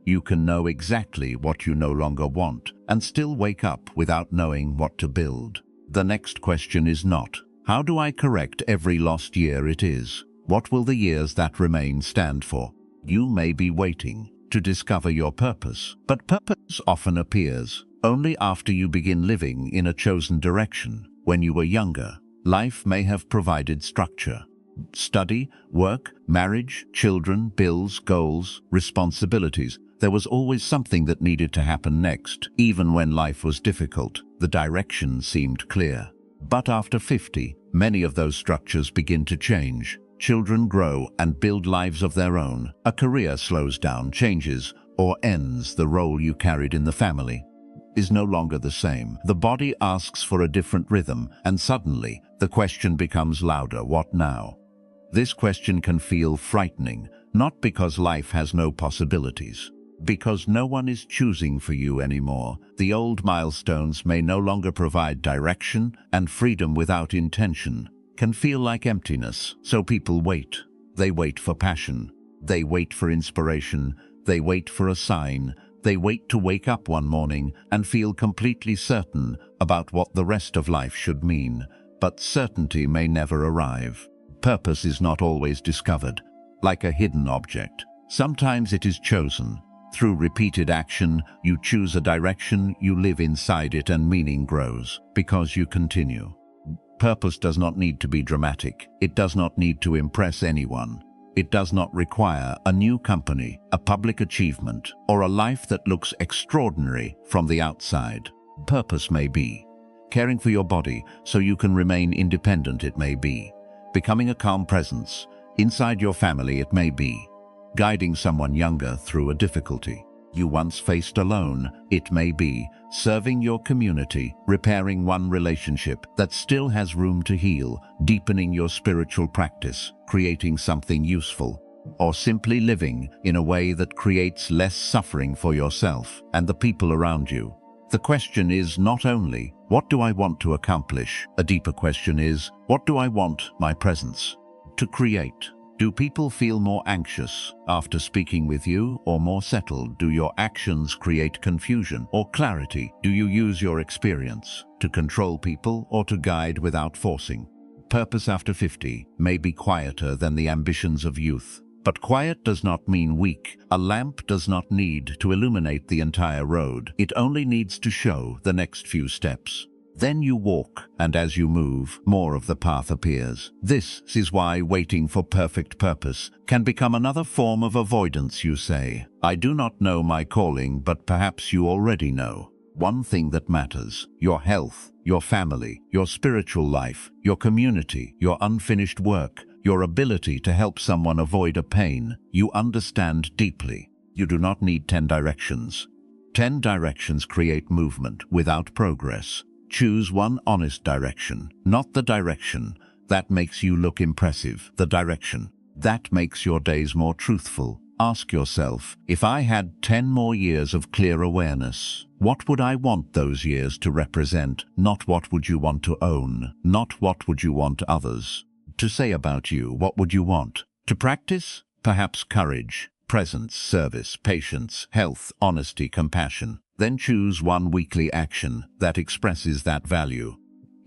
You can know exactly what you no longer want and still wake up without knowing what to build. The next question is not, how do I correct every lost year? It is, what will the years that remain stand for? You may be waiting to discover your purpose, but purpose often appears only after you begin living in a chosen direction. When you were younger, life may have provided structure. Study, work, marriage, children, bills, goals, responsibilities. There was always something that needed to happen next. Even when life was difficult, the direction seemed clear. But after 50, many of those structures begin to change. Children grow and build lives of their own. A career slows down, changes, or ends. The role you carried in the family is no longer the same. The body asks for a different rhythm, and suddenly the question becomes louder. What now? This question can feel frightening, not because life has no possibilities, because no one is choosing for you anymore. The old milestones may no longer provide direction, and freedom without intention can feel like emptiness. So people wait. They wait for passion. They wait for inspiration. They wait for a sign. They wait to wake up one morning and feel completely certain about what the rest of life should mean. But certainty may never arrive. Purpose is not always discovered, like a hidden object. Sometimes it is chosen. Through repeated action, you choose a direction, you live inside it, and meaning grows because you continue. Purpose does not need to be dramatic. It does not need to impress anyone. It does not require a new company, a public achievement, or a life that looks extraordinary from the outside. Purpose may be caring for your body so you can remain independent. It may be becoming a calm presence inside your family. It may be guiding someone younger through a difficulty you once faced alone. It may be serving your community, repairing one relationship that still has room to heal, deepening your spiritual practice, creating something useful, or simply living in a way that creates less suffering for yourself and the people around you. The question is not only, what do I want to accomplish? A deeper question is, what do I want my presence to create? Do people feel more anxious after speaking with you, or more settled? Do your actions create confusion or clarity? Do you use your experience to control people or to guide without forcing? Purpose after 50 may be quieter than the ambitions of youth. But quiet does not mean weak. A lamp does not need to illuminate the entire road. It only needs to show the next few steps. Then you walk, and as you move, more of the path appears. This is why waiting for perfect purpose can become another form of avoidance. You say, I do not know my calling, but perhaps you already know one thing that matters: your health, your family, your spiritual life, your community, your unfinished work, your ability to help someone avoid a pain you understand deeply. You do not need 10 directions. 10 directions create movement without progress. Choose one honest direction, not the direction that makes you look impressive, the direction that makes your days more truthful. Ask yourself, if I had 10 more years of clear awareness, what would I want those years to represent? Not what would you want to own, not what would you want others to say about you. What would you want to practice? Perhaps courage, presence, service, patience, health, honesty, compassion. Then choose one weekly action that expresses that value.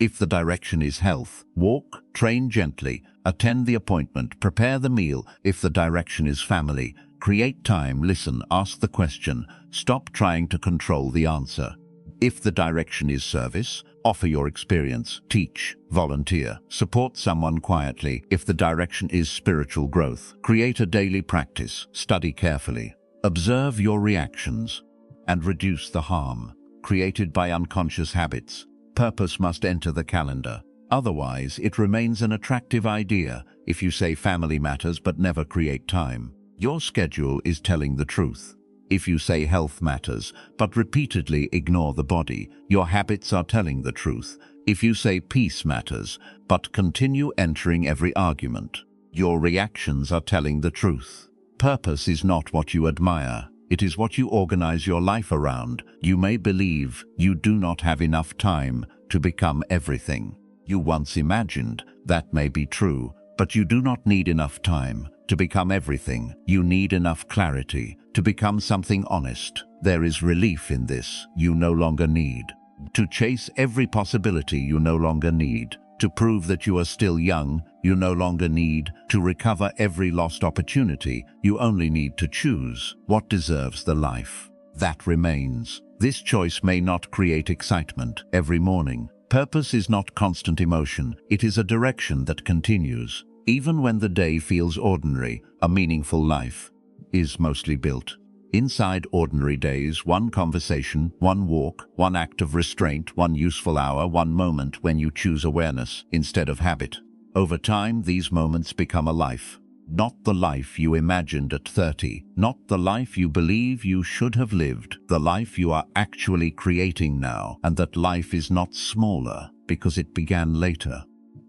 If the direction is health, walk, train gently, attend the appointment, prepare the meal. If the direction is family, create time, listen, ask the question, stop trying to control the answer. If the direction is service, offer your experience, teach, volunteer, support someone quietly. If the direction is spiritual growth, create a daily practice, study carefully, observe your reactions, and reduce the harm created by unconscious habits. Purpose must enter the calendar. Otherwise, it remains an attractive idea. If you say family matters but never create time, your schedule is telling the truth. If you say health matters but repeatedly ignore the body, your habits are telling the truth. If you say peace matters but continue entering every argument, your reactions are telling the truth. Purpose is not what you admire. It is what you organize your life around. You may believe you do not have enough time to become everything you once imagined. That may be true, but you do not need enough time to become everything. You need enough clarity to become something honest. There is relief in this. You no longer need to chase every possibility. You no longer need to prove that you are still young. You no longer need to recover every lost opportunity. You only need to choose what deserves the life that remains. This choice may not create excitement every morning. Purpose is not constant emotion. It is a direction that continues. Even when the day feels ordinary, a meaningful life is mostly built inside ordinary days. One conversation, one walk, one act of restraint, one useful hour, one moment when you choose awareness instead of habit. Over time, these moments become a life. Not the life you imagined at 30, not the life you believe you should have lived, the life you are actually creating now. And that life is not smaller because it began later.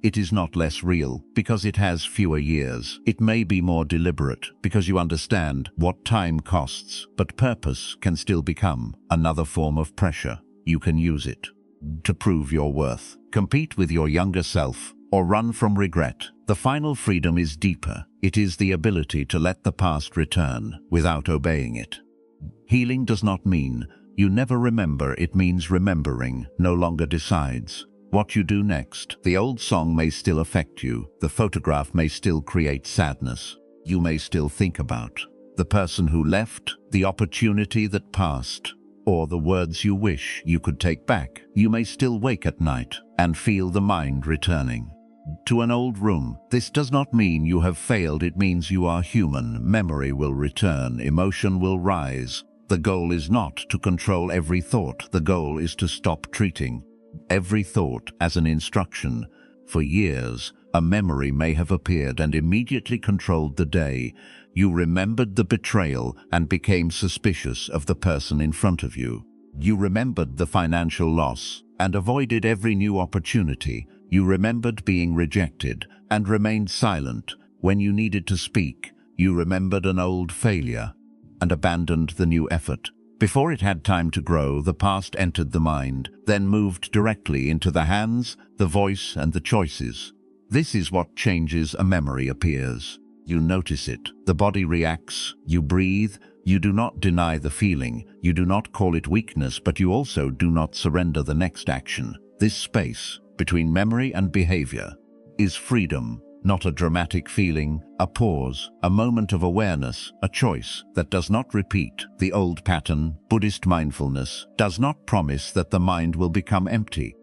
It is not less real because it has fewer years. It may be more deliberate because you understand what time costs, but purpose can still become another form of pressure. You can use it to prove your worth, compete with your younger self, or run from regret. The final freedom is deeper. It is the ability to let the past return without obeying it. Healing does not mean you never remember. It means remembering no longer decides what you do next. The old song may still affect you. The photograph may still create sadness. You may still think about the person who left, the opportunity that passed, or the words you wish you could take back. You may still wake at night and feel the mind returning to an old room. This does not mean you have failed. It means you are human. Memory will return. Emotion will rise. The goal is not to control every thought. The goal is to stop treating every thought as an instruction. For years, a memory may have appeared and immediately controlled the day. You remembered the betrayal and became suspicious of the person in front of you. You remembered the financial loss and avoided every new opportunity. You remembered being rejected and remained silent when you needed to speak. You remembered an old failure and abandoned the new effort. Before it had time to grow, the past entered the mind, then moved directly into the hands, the voice, and the choices. This is what changes a memory appears. You notice it. The body reacts. You breathe. You do not deny the feeling. You do not call it weakness, but you also do not surrender the next action. This space between memory and behavior is freedom. Not a dramatic feeling, a pause, a moment of awareness, a choice that does not repeat the old pattern. Buddhist mindfulness does not promise that the mind will become empty.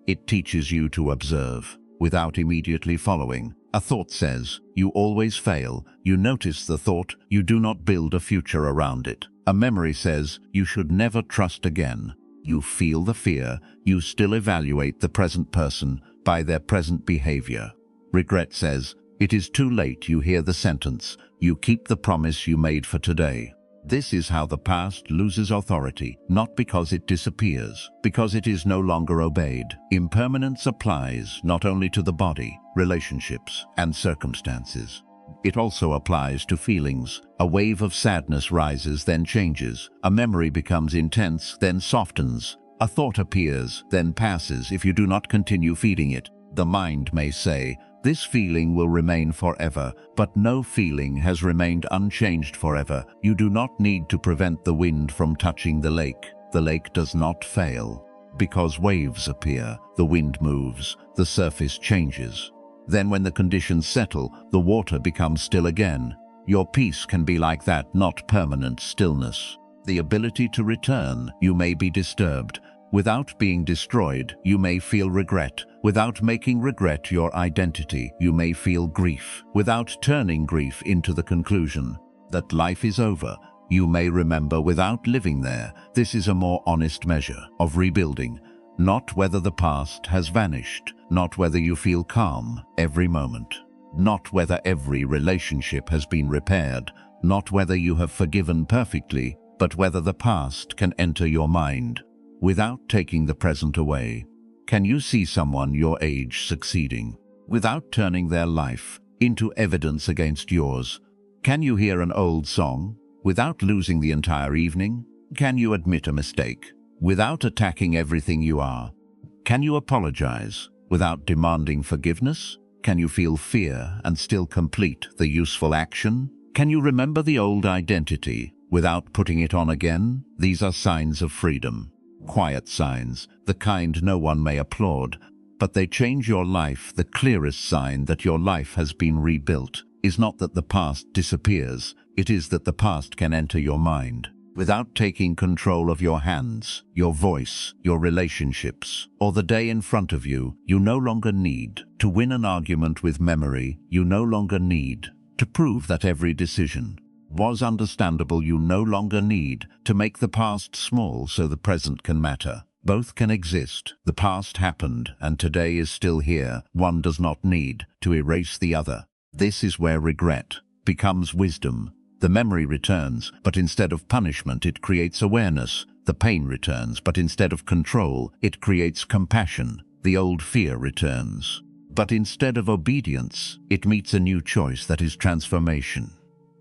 It teaches you to observe without immediately following. A thought says, you always fail. You notice the thought. You do not build a future around it. A memory says, you should never trust again. You feel the fear. You still evaluate the present person by their present behavior. Regret says, it is too late. You hear the sentence. You keep the promise you made for today. This is how the past loses authority, not because it disappears, because it is no longer obeyed. Impermanence applies not only to the body, relationships, and circumstances. It also applies to feelings. A wave of sadness rises, then changes. A memory becomes intense, then softens. A thought appears, then passes if you do not continue feeding it. The mind may say, "This feeling will remain forever," but no feeling has remained unchanged forever. You do not need to prevent the wind from touching the lake. The lake does not fail. Because waves appear, the wind moves, the surface changes. Then when the conditions settle, the water becomes still again. Your peace can be like that, not permanent stillness. The ability to return. You may be disturbed. Without being destroyed, you may feel regret. Without making regret your identity, you may feel grief. Without turning grief into the conclusion that life is over, you may remember without living there. This is a more honest measure of rebuilding. Not whether the past has vanished, not whether you feel calm every moment, not whether every relationship has been repaired, not whether you have forgiven perfectly, but whether the past can enter your mind without taking the present away. Can you see someone your age succeeding without turning their life into evidence against yours? Can you hear an old song without losing the entire evening? Can you admit a mistake without attacking everything you are? Can you apologize without demanding forgiveness? Can you feel fear and still complete the useful action? Can you remember the old identity without putting it on again? These are signs of freedom. Quiet signs, the kind no one may applaud, but they change your life. The clearest sign that your life has been rebuilt is not that the past disappears, it is that the past can enter your mind without taking control of your hands, your voice, your relationships, or the day in front of you. You no longer need to win an argument with memory. You no longer need to prove that every decision was understandable. You no longer need to make the past small so the present can matter. Both can exist. The past happened and today is still here. One does not need to erase the other. This is where regret becomes wisdom. The memory returns, but instead of punishment, it creates awareness. The pain returns, but instead of control, it creates compassion. The old fear returns, but instead of obedience, it meets a new choice that is transformation.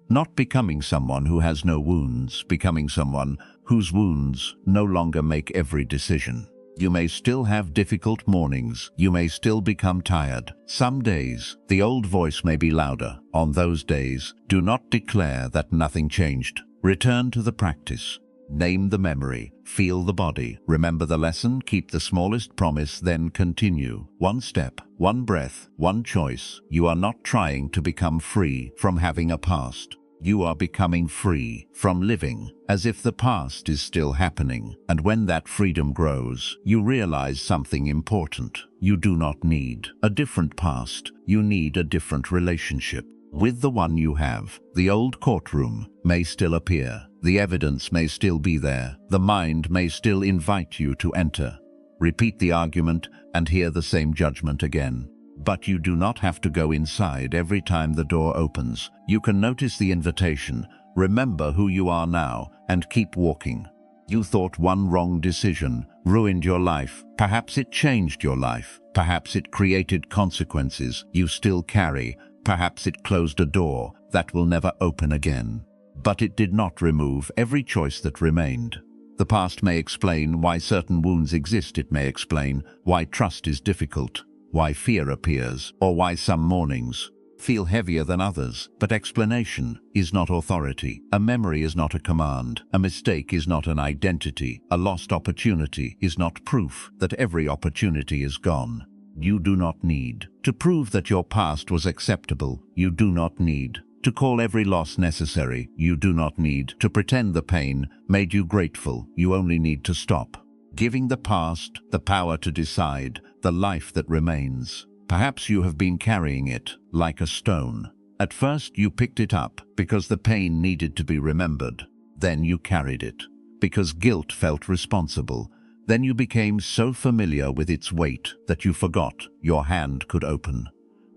Not becoming someone who has no wounds, becoming someone whose wounds no longer make every decision. You may still have difficult mornings. You may still become tired. Some days, the old voice may be louder. On those days, do not declare that nothing changed. Return to the practice. Name the memory. Feel the body. Remember the lesson. Keep the smallest promise, then continue. One step, one breath, one choice. You are not trying to become free from having a past. You are becoming free from living as if the past is still happening. And when that freedom grows, you realize something important. You do not need a different past. You need a different relationship with the one you have. The old courtroom may still appear. The evidence may still be there. The mind may still invite you to enter. Repeat the argument and hear the same judgment again. But you do not have to go inside every time the door opens. You can notice the invitation, remember who you are now, and keep walking. You thought one wrong decision ruined your life. Perhaps it changed your life. Perhaps it created consequences you still carry. Perhaps it closed a door that will never open again. But it did not remove every choice that remained. The past may explain why certain wounds exist. It may explain why trust is difficult, why fear appears, or why some mornings feel heavier than others. But explanation is not authority. A memory is not a command. A mistake is not an identity. A lost opportunity is not proof that every opportunity is gone. You do not need to prove that your past was acceptable. You do not need to call every loss necessary. You do not need to pretend the pain made you grateful. You only need to stop giving the past the power to decide the life that remains. Perhaps you have been carrying it like a stone. At first you picked it up because the pain needed to be remembered. Then you carried it because guilt felt responsible. Then you became so familiar with its weight that you forgot your hand could open.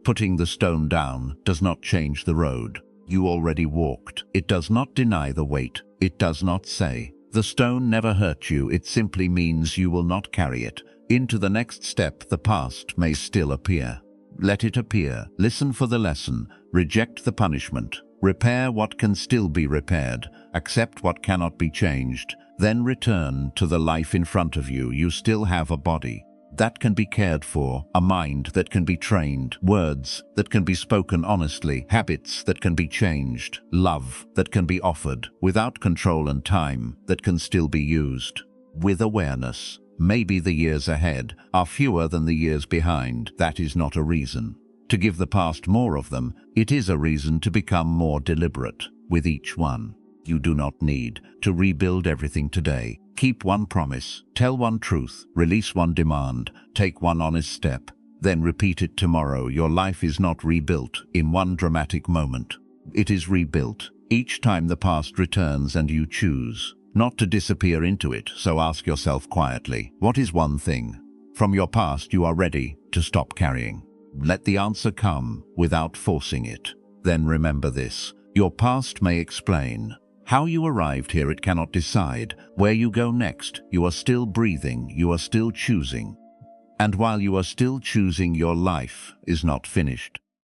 Putting the stone down does not change the road you already walked. It does not deny the weight. It does not say, "The stone never hurt you." It simply means you will not carry it into the next step. The past may still appear. Let it appear. Listen for the lesson. Reject the punishment. Repair what can still be repaired. Accept what cannot be changed. Then return to the life in front of you. You still have a body that can be cared for, a mind that can be trained, words that can be spoken honestly, habits that can be changed, love that can be offered, without control, and time that can still be used. With awareness, maybe the years ahead are fewer than the years behind. That is not a reason to give the past more of them. It is a reason to become more deliberate with each one. You do not need to rebuild everything today. Keep one promise, tell one truth, release one demand, take one honest step, then repeat it tomorrow. Your life is not rebuilt in one dramatic moment. It is rebuilt each time the past returns and you choose not to disappear into it. So ask yourself quietly, what is one thing from your past you are ready to stop carrying? Let the answer come without forcing it. Then remember this: your past may explain how you arrived here. It cannot decide where you go next. You are still breathing, you are still choosing. And while you are still choosing, your life is not finished.